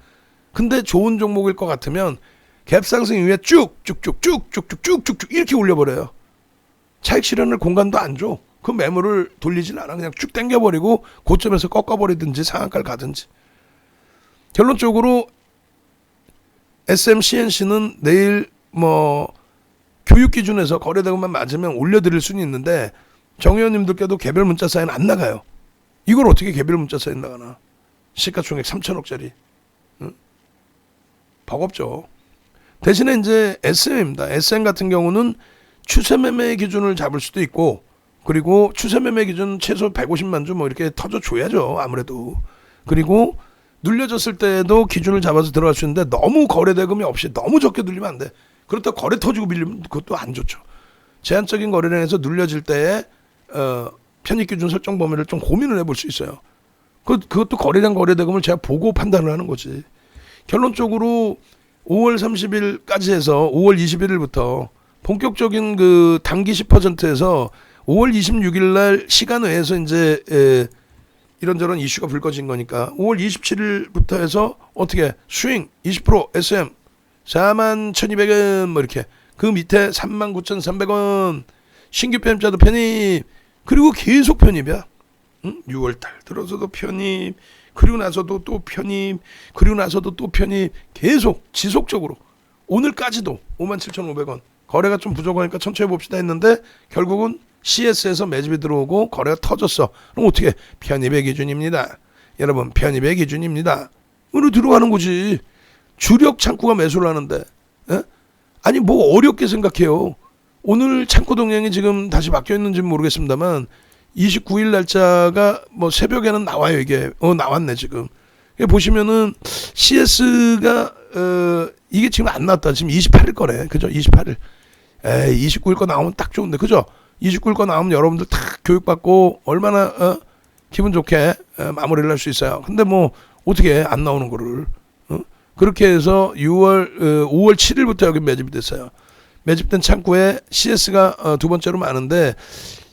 근데 좋은 종목일 것 같으면 갭 상승 이후에 쭉쭉쭉쭉쭉쭉쭉쭉 이렇게 올려버려요. 차익 실현을 공간도 안 줘. 그 매물을 돌리진 않아. 그냥 쭉 당겨버리고 고점에서 꺾어버리든지 상한가를 가든지. 결론적으로 SM, CNC는 내일 뭐 교육 기준에서 거래대금만 맞으면 올려드릴 수는 있는데 정 의원님들께도 개별 문자 사인 안 나가요. 이걸 어떻게 개별 문자 사인 나가나. 시가총액 3천억짜리. 응? 버겁죠. 대신에 이제 SM입니다. SM 같은 경우는 추세매매 기준을 잡을 수도 있고 그리고 추세매매 기준 최소 150만 주 뭐 이렇게 터져줘야죠. 아무래도. 그리고 눌려졌을 때도 기준을 잡아서 들어갈 수 있는데 너무 거래대금이 없이 너무 적게 눌리면 안 돼. 그렇다고 거래 터지고 밀리면 그것도 안 좋죠. 제한적인 거래량에서 눌려질 때에 편입기준 설정 범위를 좀 고민을 해볼 수 있어요. 그것도 거래량 거래대금을 제가 보고 판단을 하는 거지. 결론적으로 5월 30일까지 해서 5월 21일부터 본격적인 그 단기 10%에서 5월 26일 날 시간 외에서 이제 이런저런 이슈가 불거진 거니까 5월 27일부터 해서 어떻게 스윙 20% SM 41,200원 뭐 이렇게 그 밑에 39,300원 신규 편입자도 편입 그리고 계속 편입이야. 6월달 들어서도 편입 그리고 나서도 또 편입 그리고 나서도 또 편입 계속 지속적으로 오늘까지도 57,500원 거래가 좀 부족하니까 천천히 봅시다 했는데 결국은 CS에서 매집이 들어오고 거래가 터졌어. 그럼 어떻게 편입의 기준입니다. 여러분 편입의 기준입니다. 으로 들어가는 거지. 주력 창구가 매수를 하는데 에? 아니 뭐 어렵게 생각해요. 오늘 창구 동향이 지금 다시 바뀌어 있는지는 모르겠습니다만 29일 날짜가 뭐 새벽에는 나와요. 이게 나왔네 지금. 보시면은 CS가 이게 지금 안 나왔다. 지금 28일 거래. 그죠? 28일. 29일 거 나오면 딱 좋은데. 그죠? 29일 거 나오면 여러분들 다 교육받고 얼마나 기분 좋게 마무리를 할 수 있어요. 근데 뭐 어떻게 안 나오는 거를 그렇게 해서 5월 7일부터 여기 매집이 됐어요. 매집된 창구에 CS가 두 번째로 많은데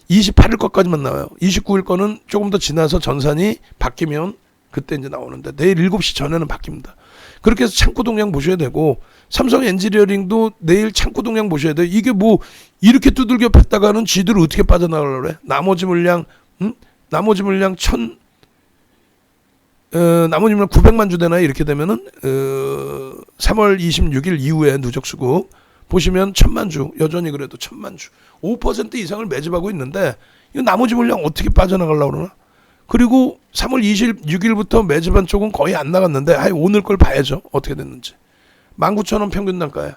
28일 거까지만 나와요. 29일 거는 조금 더 지나서 전산이 바뀌면 그때 이제 나오는데 내일 7시 전에는 바뀝니다. 그렇게 해서 창구 동향 보셔야 되고 삼성 엔지니어링도 내일 창구 동향 보셔야 돼요. 이게 뭐 이렇게 두들겨 팼다가는 쥐들을 어떻게 빠져나가려고 그래. 나머지 물량 나머지 물량 900만 주 되나 이렇게 되면은 3월 26일 이후에 누적 수급 보시면 1,000만 주 여전히 그래도 1,000만 주 5% 이상을 매집하고 있는데 이 나머지 물량 어떻게 빠져나가려고 그러나. 그리고 3월 26일부터 매집한 쪽은 거의 안 나갔는데 오늘 걸 봐야죠. 어떻게 됐는지. 19,000원 평균 단가야.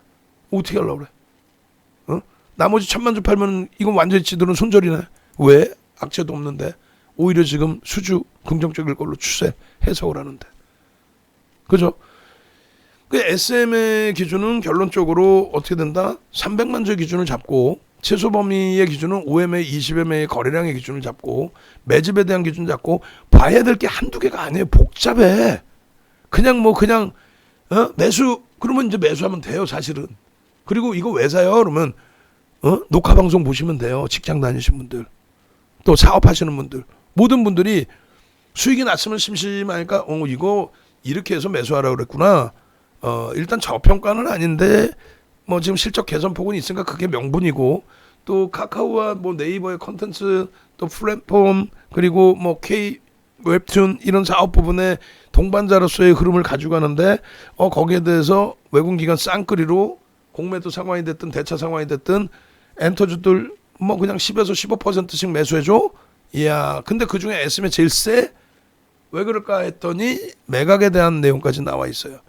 어떻게 하려고 그래. 나머지 1,000만 주 팔면 이건 완전히 지들은 손절이네. 왜? 악재도 없는데 오히려 지금 수주 긍정적일 걸로 추세 해석을 하는데. 그죠? 그 SM의 기준은 결론적으로 어떻게 된다? 300만 주 기준을 잡고 최소 범위의 기준은 5MA, 20MA 거래량의 기준을 잡고 매집에 대한 기준을 잡고 봐야 될 게 한두 개가 아니에요. 복잡해. 그냥 매수 그러면 이제 매수하면 돼요, 사실은. 그리고 이거 왜 사요? 그러면 녹화 방송 보시면 돼요. 직장 다니신 분들. 또 사업하시는 분들. 모든 분들이 수익이 났으면 심심하니까 이거 이렇게 해서 매수하라고 그랬구나. 일단 저평가는 아닌데 뭐 지금 실적 개선 폭은 있으니까 그게 명분이고 또 카카오와 뭐 네이버의 컨텐츠 또 플랫폼 그리고 뭐 웹툰 이런 사업 부분에 동반자로서의 흐름을 가져가는데 거기에 대해서 외국기관 쌍끌이로 공매도 상황이 됐든 대차 상황이 됐든 엔터주들 뭐 그냥 10에서 15%씩 매수해줘. 이야, 근데 그 중에 SM이 제일 세? 왜 그럴까 했더니 매각에 대한 내용까지 나와 있어요.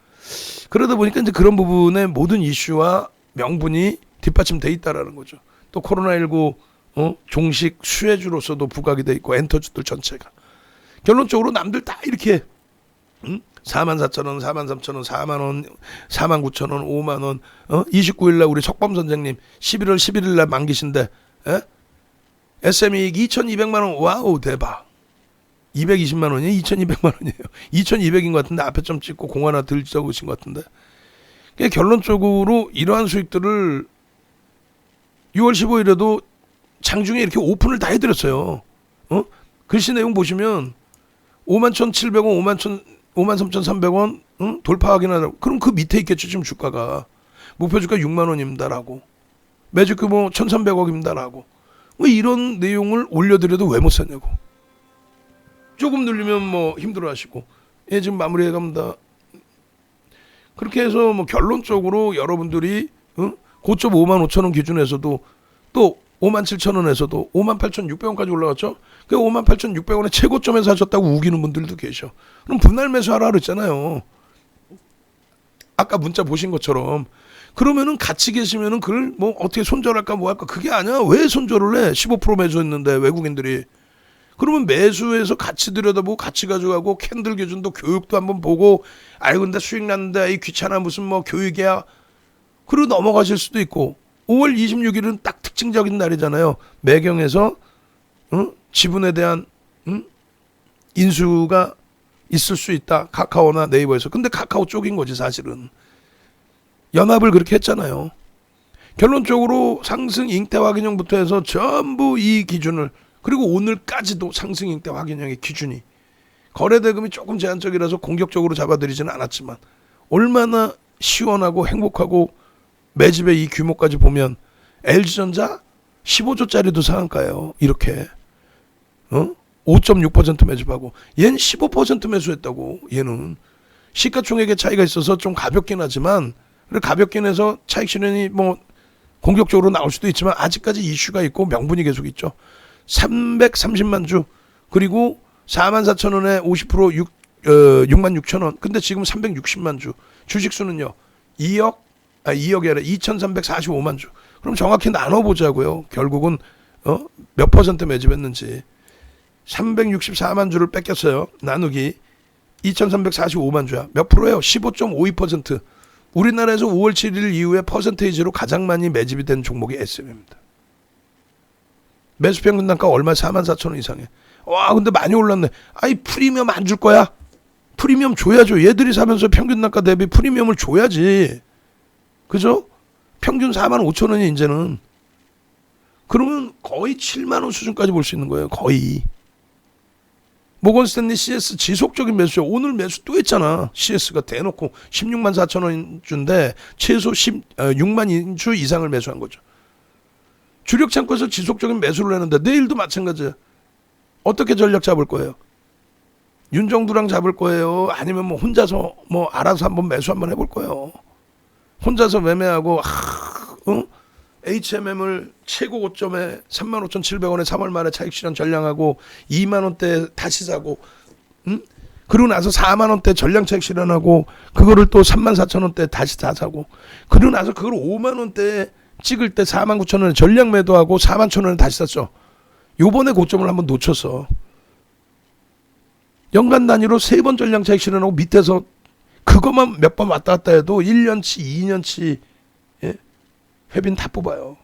그러다 보니까 이제 그런 부분에 모든 이슈와 명분이 뒷받침돼 있다라는 거죠. 또 코로나19 종식 수혜주로서도 부각이 돼 있고 엔터주들 전체가 결론적으로 남들 다 이렇게 44,000원, 43,000원, 4만원, 49,000원, 5만원 29일날 우리 석범 선생님 11월 11일날 만기신데 SM이익 2,200만원. 와우, 대박. 220만원이에요? 2,200만원이에요? 2,200인 것 같은데 앞에 점 찍고 공 하나 들 적으신 것 같은데. 결론적으로 이러한 수익들을 6월 15일에도 장중에 이렇게 오픈을 다 해드렸어요. 글씨 내용 보시면 51,700원, 53,300원 돌파 확인하라고. 그럼 그 밑에 있겠죠 지금 주가가. 목표 주가 6만원입니다라고. 매주 규모 1,300억입니다라고. 왜 이런 내용을 올려드려도 왜 못 샀냐고. 조금 늘리면 뭐 힘들어하시고. 예, 지금 마무리해갑니다. 그렇게 해서 뭐 결론적으로 여러분들이 고점 55,000원 기준에서도 또 57,000원에서도 58,600원까지 올라갔죠. 그 58,600원에 최고점에서 하셨다고 우기는 분들도 계셔. 그럼 분할 매수하라 그랬잖아요. 아까 문자 보신 것처럼. 그러면은 같이 계시면은 그걸 뭐 어떻게 손절할까 뭐 할까. 그게 아니야. 왜 손절을 해? 15% 매수했는데 외국인들이. 그러면 매수해서 같이 들여다보고 같이 가져가고 캔들 기준도 교육도 한번 보고 아이 근데 수익 났는데 이 귀찮아 무슨 뭐 교육이야. 그리고 넘어가실 수도 있고 5월 26일은 딱 특징적인 날이잖아요. 매경에서 지분에 대한 인수가 있을 수 있다. 카카오나 네이버에서. 근데 카카오 쪽인 거지 사실은. 연합을 그렇게 했잖아요. 결론적으로 상승 잉태 확인형부터 해서 전부 이 기준을 그리고 오늘까지도 상승 잉태 확인형의 기준이 거래대금이 조금 제한적이라서 공격적으로 잡아들이지는 않았지만 얼마나 시원하고 행복하고 매집의 이 규모까지 보면 LG전자 15조짜리도 상한가예요. 이렇게 5.6% 매집하고 얘는 15% 매수했다고. 얘는 시가총액의 차이가 있어서 좀 가볍긴 하지만 가볍긴 해서 차익 실현이 뭐 공격적으로 나올 수도 있지만 아직까지 이슈가 있고 명분이 계속 있죠. 330만 주 그리고 44,000원에 50% 66,000원. 근데 지금 360만 주. 주식수는요. 2억이 아니라 2,345만 주. 그럼 정확히 나눠보자고요. 결국은 몇 퍼센트 매집했는지. 364만 주를 뺏겼어요. 나누기 2,345만 주야. 몇 프로예요? 15.52%. 우리나라에서 5월 7일 이후에 퍼센테이지로 가장 많이 매집이 된 종목이 SM입니다. 매수 평균 단가 얼마? 44,000원 이상해. 와, 근데 많이 올랐네. 아이, 프리미엄 안 줄 거야? 프리미엄 줘야죠. 얘들이 사면서 평균 단가 대비 프리미엄을 줘야지. 그죠? 평균 45,000원이 이제는. 그러면 거의 7만원 수준까지 볼 수 있는 거예요. 거의. 모건스탠리 CS 지속적인 매수죠. 오늘 매수 또 했잖아. CS가 대놓고 16만 4천원 주인데 최소 6만 주 이상을 매수한 거죠. 주력 창고에서 지속적인 매수를 했는데 내일도 마찬가지야. 어떻게 전략 잡을 거예요? 윤정두랑 잡을 거예요? 아니면 뭐 혼자서 뭐 알아서 한번 매수 한번 해볼 거예요? 혼자서 매매하고 HMM을 최고 고점에 35,700원에 3월 말에 차익 실현 전량하고 2만 원대 다시 사고 그러고 나서 4만 원대 전량 차익 실현하고 그거를 또 34,000원대 다시 다 사고 그러고 나서 그걸 5만 원대 찍을 때 49,000원에 전량 매도하고 41,000원에 다시 샀죠. 요번에 고점을 한번 놓쳤어. 연간 단위로 3번 전량 차익 실현하고 밑에서 그것만 몇 번 왔다 갔다 해도 1년치 2년치 회빈 다 뽑아요.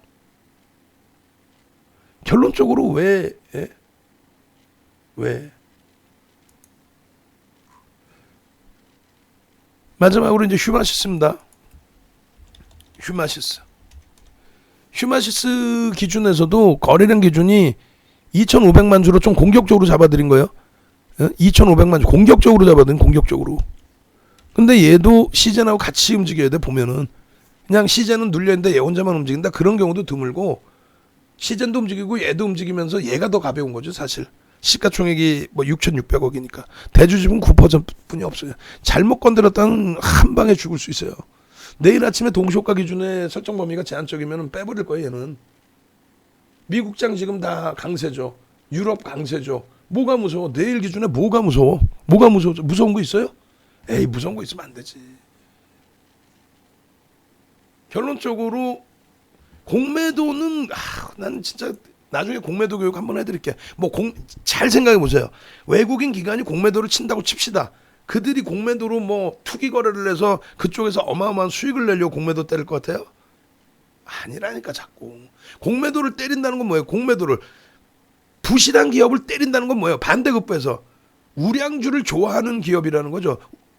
결론적으로 왜? 마지막으로 이제 휴마시스입니다. 휴마시스 기준에서도 거래량 기준이 2,500만 주로 좀 공격적으로 잡아드린 거예요. 2,500만 주 공격적으로 잡아드린 공격적으로. 근데 얘도 시즌하고 같이 움직여야 돼. 보면은 그냥 시즌은 눌려있는데 얘 혼자만 움직인다. 그런 경우도 드물고 시즌도 움직이고 얘도 움직이면서 얘가 더 가벼운 거죠. 사실 시가총액이 뭐 6,600억이니까 대주주분 9%뿐이 없어요. 잘못 건드렸다는 한 방에 죽을 수 있어요. 내일 아침에 동시효과 기준의 설정 범위가 제한적이면 빼버릴 거예요. 얘는. 미국장 지금 다 강세죠. 유럽 강세죠. 뭐가 무서워? 내일 기준에 뭐가 무서워? 뭐가 무서워? 무서운 거 있어요? 에이, 무서운 거 있으면 안 되지. 결론적으로 공매도는 난 진짜 나중에 공매도 교육 한번 해드릴게. 잘 생각해 보세요. 외국인 기관이 공매도를 친다고 칩시다. 그들이 공매도로 뭐 투기 거래를 해서 그쪽에서 어마어마한 수익을 내려고 공매도 때릴 것 같아요? 아니라니까 자꾸. 공매도를 때린다는 건 뭐예요? 공매도를 부실한 기업을 때린다는 건 뭐예요? 반대급부에서 우량주를 좋아하는 기업이라는 거죠.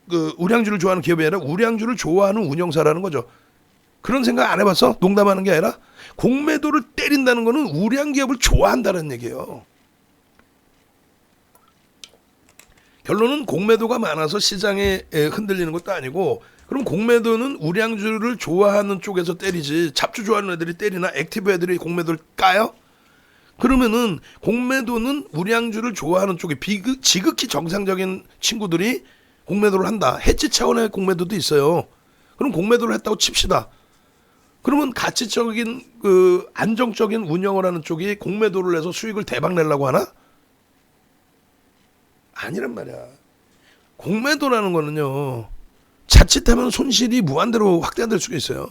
그 우량주를 좋아하는 기업이 아니라 우량주를 좋아하는 운영사라는 거죠. 그런 생각 안 해봤어? 농담하는 게 아니라 공매도를 때린다는 거는 우량 기업을 좋아한다는 얘기예요. 결론은 공매도가 많아서 시장에 흔들리는 것도 아니고, 그럼 공매도는 우량주를 좋아하는 쪽에서 때리지 잡주 좋아하는 애들이 때리나 액티브 애들이 공매도를 까요? 그러면은 공매도는 우량주를 좋아하는 쪽에 지극히 정상적인 친구들이 공매도를 한다. 해지 차원의 공매도도 있어요. 그럼 공매도를 했다고 칩시다. 그러면 가치적인 그 안정적인 운영을 하는 쪽이 공매도를 해서 수익을 대박 내려고 하나? 아니란 말이야. 공매도라는 거는요, 자칫하면 손실이 무한대로 확대될 수가 있어요.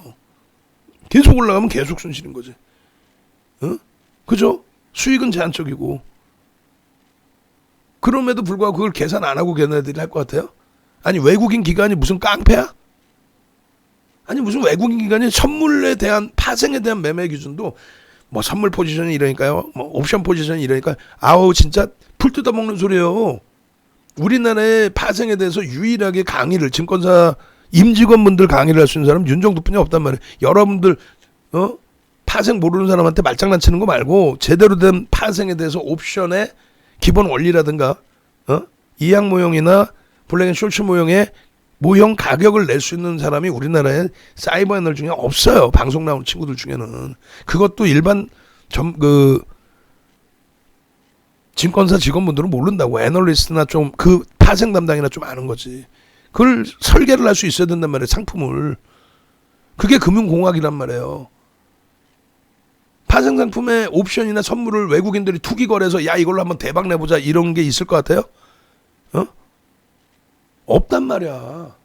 계속 올라가면 계속 손실인 거지. 어? 그죠? 수익은 제한적이고. 그럼에도 불구하고 그걸 계산 안 하고 걔네들이 할 것 같아요? 아니, 외국인 기관이 무슨 깡패야? 아니, 무슨 외국인 기관이 선물에 대한 파생에 대한 매매 기준도 뭐 선물 포지션이 이러니까요, 뭐 옵션 포지션이 이러니까, 아우 진짜 풀 뜯어먹는 소리예요. 우리나라의 파생에 대해서 유일하게 강의를, 증권사 임직원분들 강의를 할 수 있는 사람은 윤정두뿐이 없단 말이에요. 여러분들 파생 모르는 사람한테 말장난치는 거 말고 제대로 된 파생에 대해서 옵션의 기본 원리라든가 이항 모형이나 블랙앤숄츠 모형의 모형 가격을 낼 수 있는 사람이 우리나라에 사이버 애널 중에 없어요. 방송 나오는 친구들 중에는. 그것도 일반 증권사 직원분들은 모른다고. 애널리스트나 좀 그 파생 담당이나 좀 아는 거지. 그걸 설계를 할 수 있어야 된단 말이에요. 상품을. 그게 금융공학이란 말이에요. 파생 상품의 옵션이나 선물을 외국인들이 투기 거래해서 야 이걸로 한번 대박 내보자 이런 게 있을 것 같아요? 없단 말이야.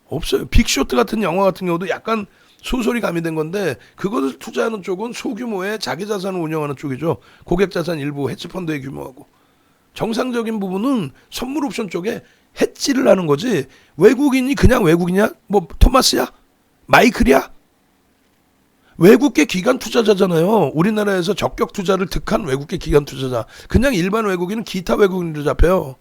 없어요. 빅쇼트 같은 영화 같은 경우도 약간 소설이 가미된 건데, 그것을 투자하는 쪽은 소규모의 자기 자산을 운영하는 쪽이죠. 고객 자산 일부 헤지펀드의 규모하고. 정상적인 부분은 선물 옵션 쪽에 해지를 하는 거지. 외국인이 그냥 외국이냐? 뭐 토마스야? 마이클이야? 외국계 기관 투자자잖아요. 우리나라에서 적격 투자를 득한 외국계 기관 투자자. 그냥 일반 외국인은 기타 외국인으로 잡혀요.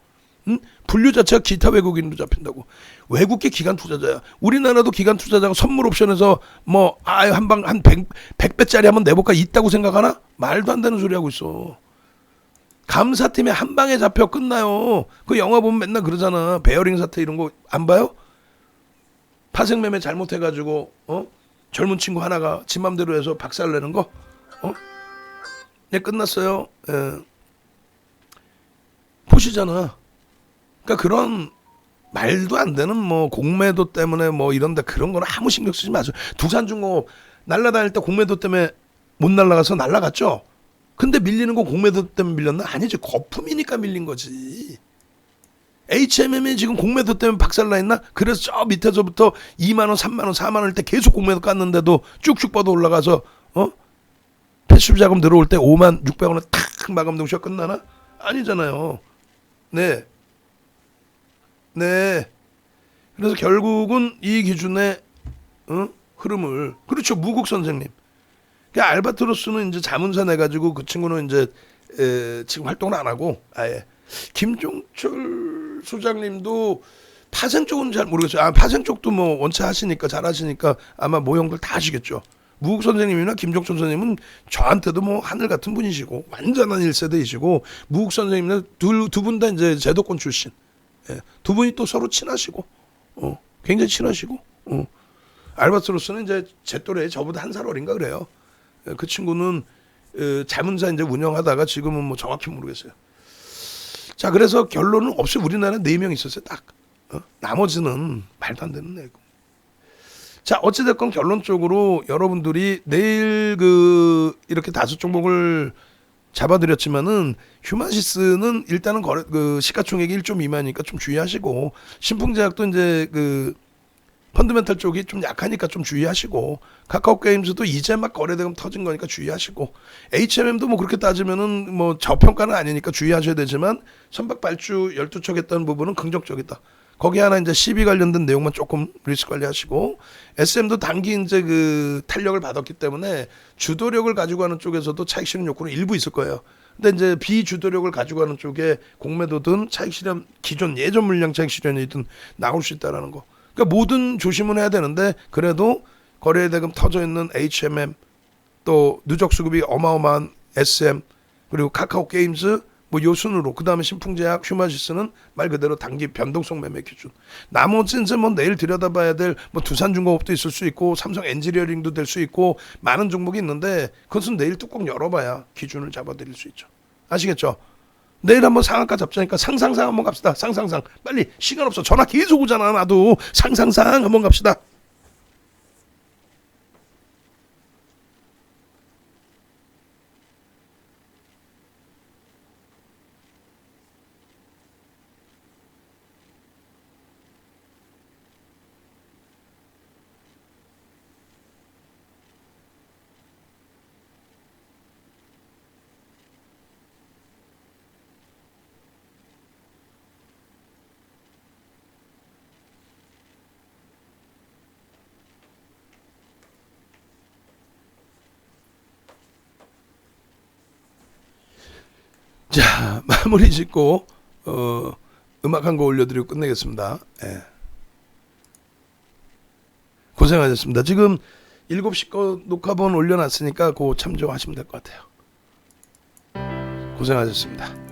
분류 자체가 기타 외국인으로 잡힌다고. 외국계 기관 투자자야. 우리나라도 기관 투자자가 선물 옵션에서 뭐 한방 한 100배짜리 한번 내볼까 있다고 생각하나? 말도 안 되는 소리 하고 있어. 감사팀에 한 방에 잡혀 끝나요. 그 영화 보면 맨날 그러잖아. 베어링 사태 이런 거 안 봐요? 파생매매 잘못해가지고 젊은 친구 하나가 지 맘대로 해서 박살 내는 거? 네, 끝났어요. 예. 보시잖아. 그러니까 그런 말도 안 되는 뭐 공매도 때문에 뭐 이런데 그런 거는 아무 신경 쓰지 마세요. 두산중공업 날라다닐 때 공매도 때문에 못 날라가서 날라갔죠. 근데 밀리는 건 공매도 때문에 밀렸나? 아니지. 거품이니까 밀린 거지. HMM이 지금 공매도 때문에 박살나 있나? 그래서 저 밑에서부터 2만 원, 3만 원, 4만 원일 때 계속 공매도 깠는데도 쭉쭉 뻗어 올라가서 패시브 자금 들어올 때 5만 600원에 탁 마감 동시에 끝나나? 아니잖아요. 네. 그래서 결국은 이 기준의 흐름을, 그렇죠. 무국 선생님. 그러니까 알바트로스는 이제 자문사 내가지고 그 친구는 이제 지금 활동을 안 하고 아예. 김종철 소장님도 파생 쪽은 잘 모르겠어요. 파생 쪽도 뭐 원체 하시니까 잘 하시니까 아마 모형들 다 아시겠죠. 무국 선생님이나 김종철 선생님은 저한테도 뭐 하늘 같은 분이시고 완전한 1세대이시고, 무국 선생님은 두 분 다 이제 제도권 출신. 예. 두 분이 또 서로 친하시고 굉장히 친하시고 알바트로스는 이제 제 또래, 저보다 한 살 어린가 그래요. 그 친구는 자문사 이제 운영하다가 지금은 뭐 정확히 모르겠어요. 자, 그래서 결론은 없이 우리나라 4명 있었어요. 딱. 나머지는 말도 안 되는 애고. 자, 어찌됐건 결론적으로 여러분들이 내일 이렇게 5종목을 잡아드렸지만은 휴마시스는 일단은 시가총액이 1조 미만이니까 좀 주의하시고, 신풍제약도 이제 펀드멘탈 쪽이 좀 약하니까 좀 주의하시고, 카카오 게임즈도 이제 막 거래대금 터진 거니까 주의하시고, HMM도 뭐 그렇게 따지면은 뭐 저평가는 아니니까 주의하셔야 되지만, 선박 발주 12척 했다는 부분은 긍정적이다. 거기 하나 이제 CB 관련된 내용만 조금 리스크 관리하시고, SM도 단기 이제 탄력을 받았기 때문에 주도력을 가지고 하는 쪽에서도 차익 실현 욕구는 일부 있을 거예요. 근데 이제 비주도력을 가지고 하는 쪽에 공매도든 차익 실현, 기존 예전 물량 차익 실현이든 나올 수 있다라는 거. 그러니까 모든 조심은 해야 되는데, 그래도 거래대금 터져 있는 HMM, 또 누적 수급이 어마어마한 SM, 그리고 카카오 게임즈, 뭐 요 순으로, 그 다음에 신풍제약, 휴마시스는 말 그대로 단기 변동성 매매 기준. 나머지 이제 뭐 내일 들여다봐야 될 뭐 두산중공업도 있을 수 있고, 삼성 엔지니어링도 될 수 있고, 많은 종목이 있는데 그것은 내일 뚜껑 열어봐야 기준을 잡아드릴 수 있죠. 아시겠죠? 내일 한번 상한가 잡자니까 상상상 한번 갑시다. 상상상. 빨리, 시간 없어. 전화 계속 오잖아. 나도 상상상 한번 갑시다. 자, 마무리 짓고 음악 한 곡 올려드리고 끝내겠습니다. 예. 고생하셨습니다. 지금 7시 거 녹화본 올려놨으니까 그거 참조하시면 될 것 같아요. 고생하셨습니다.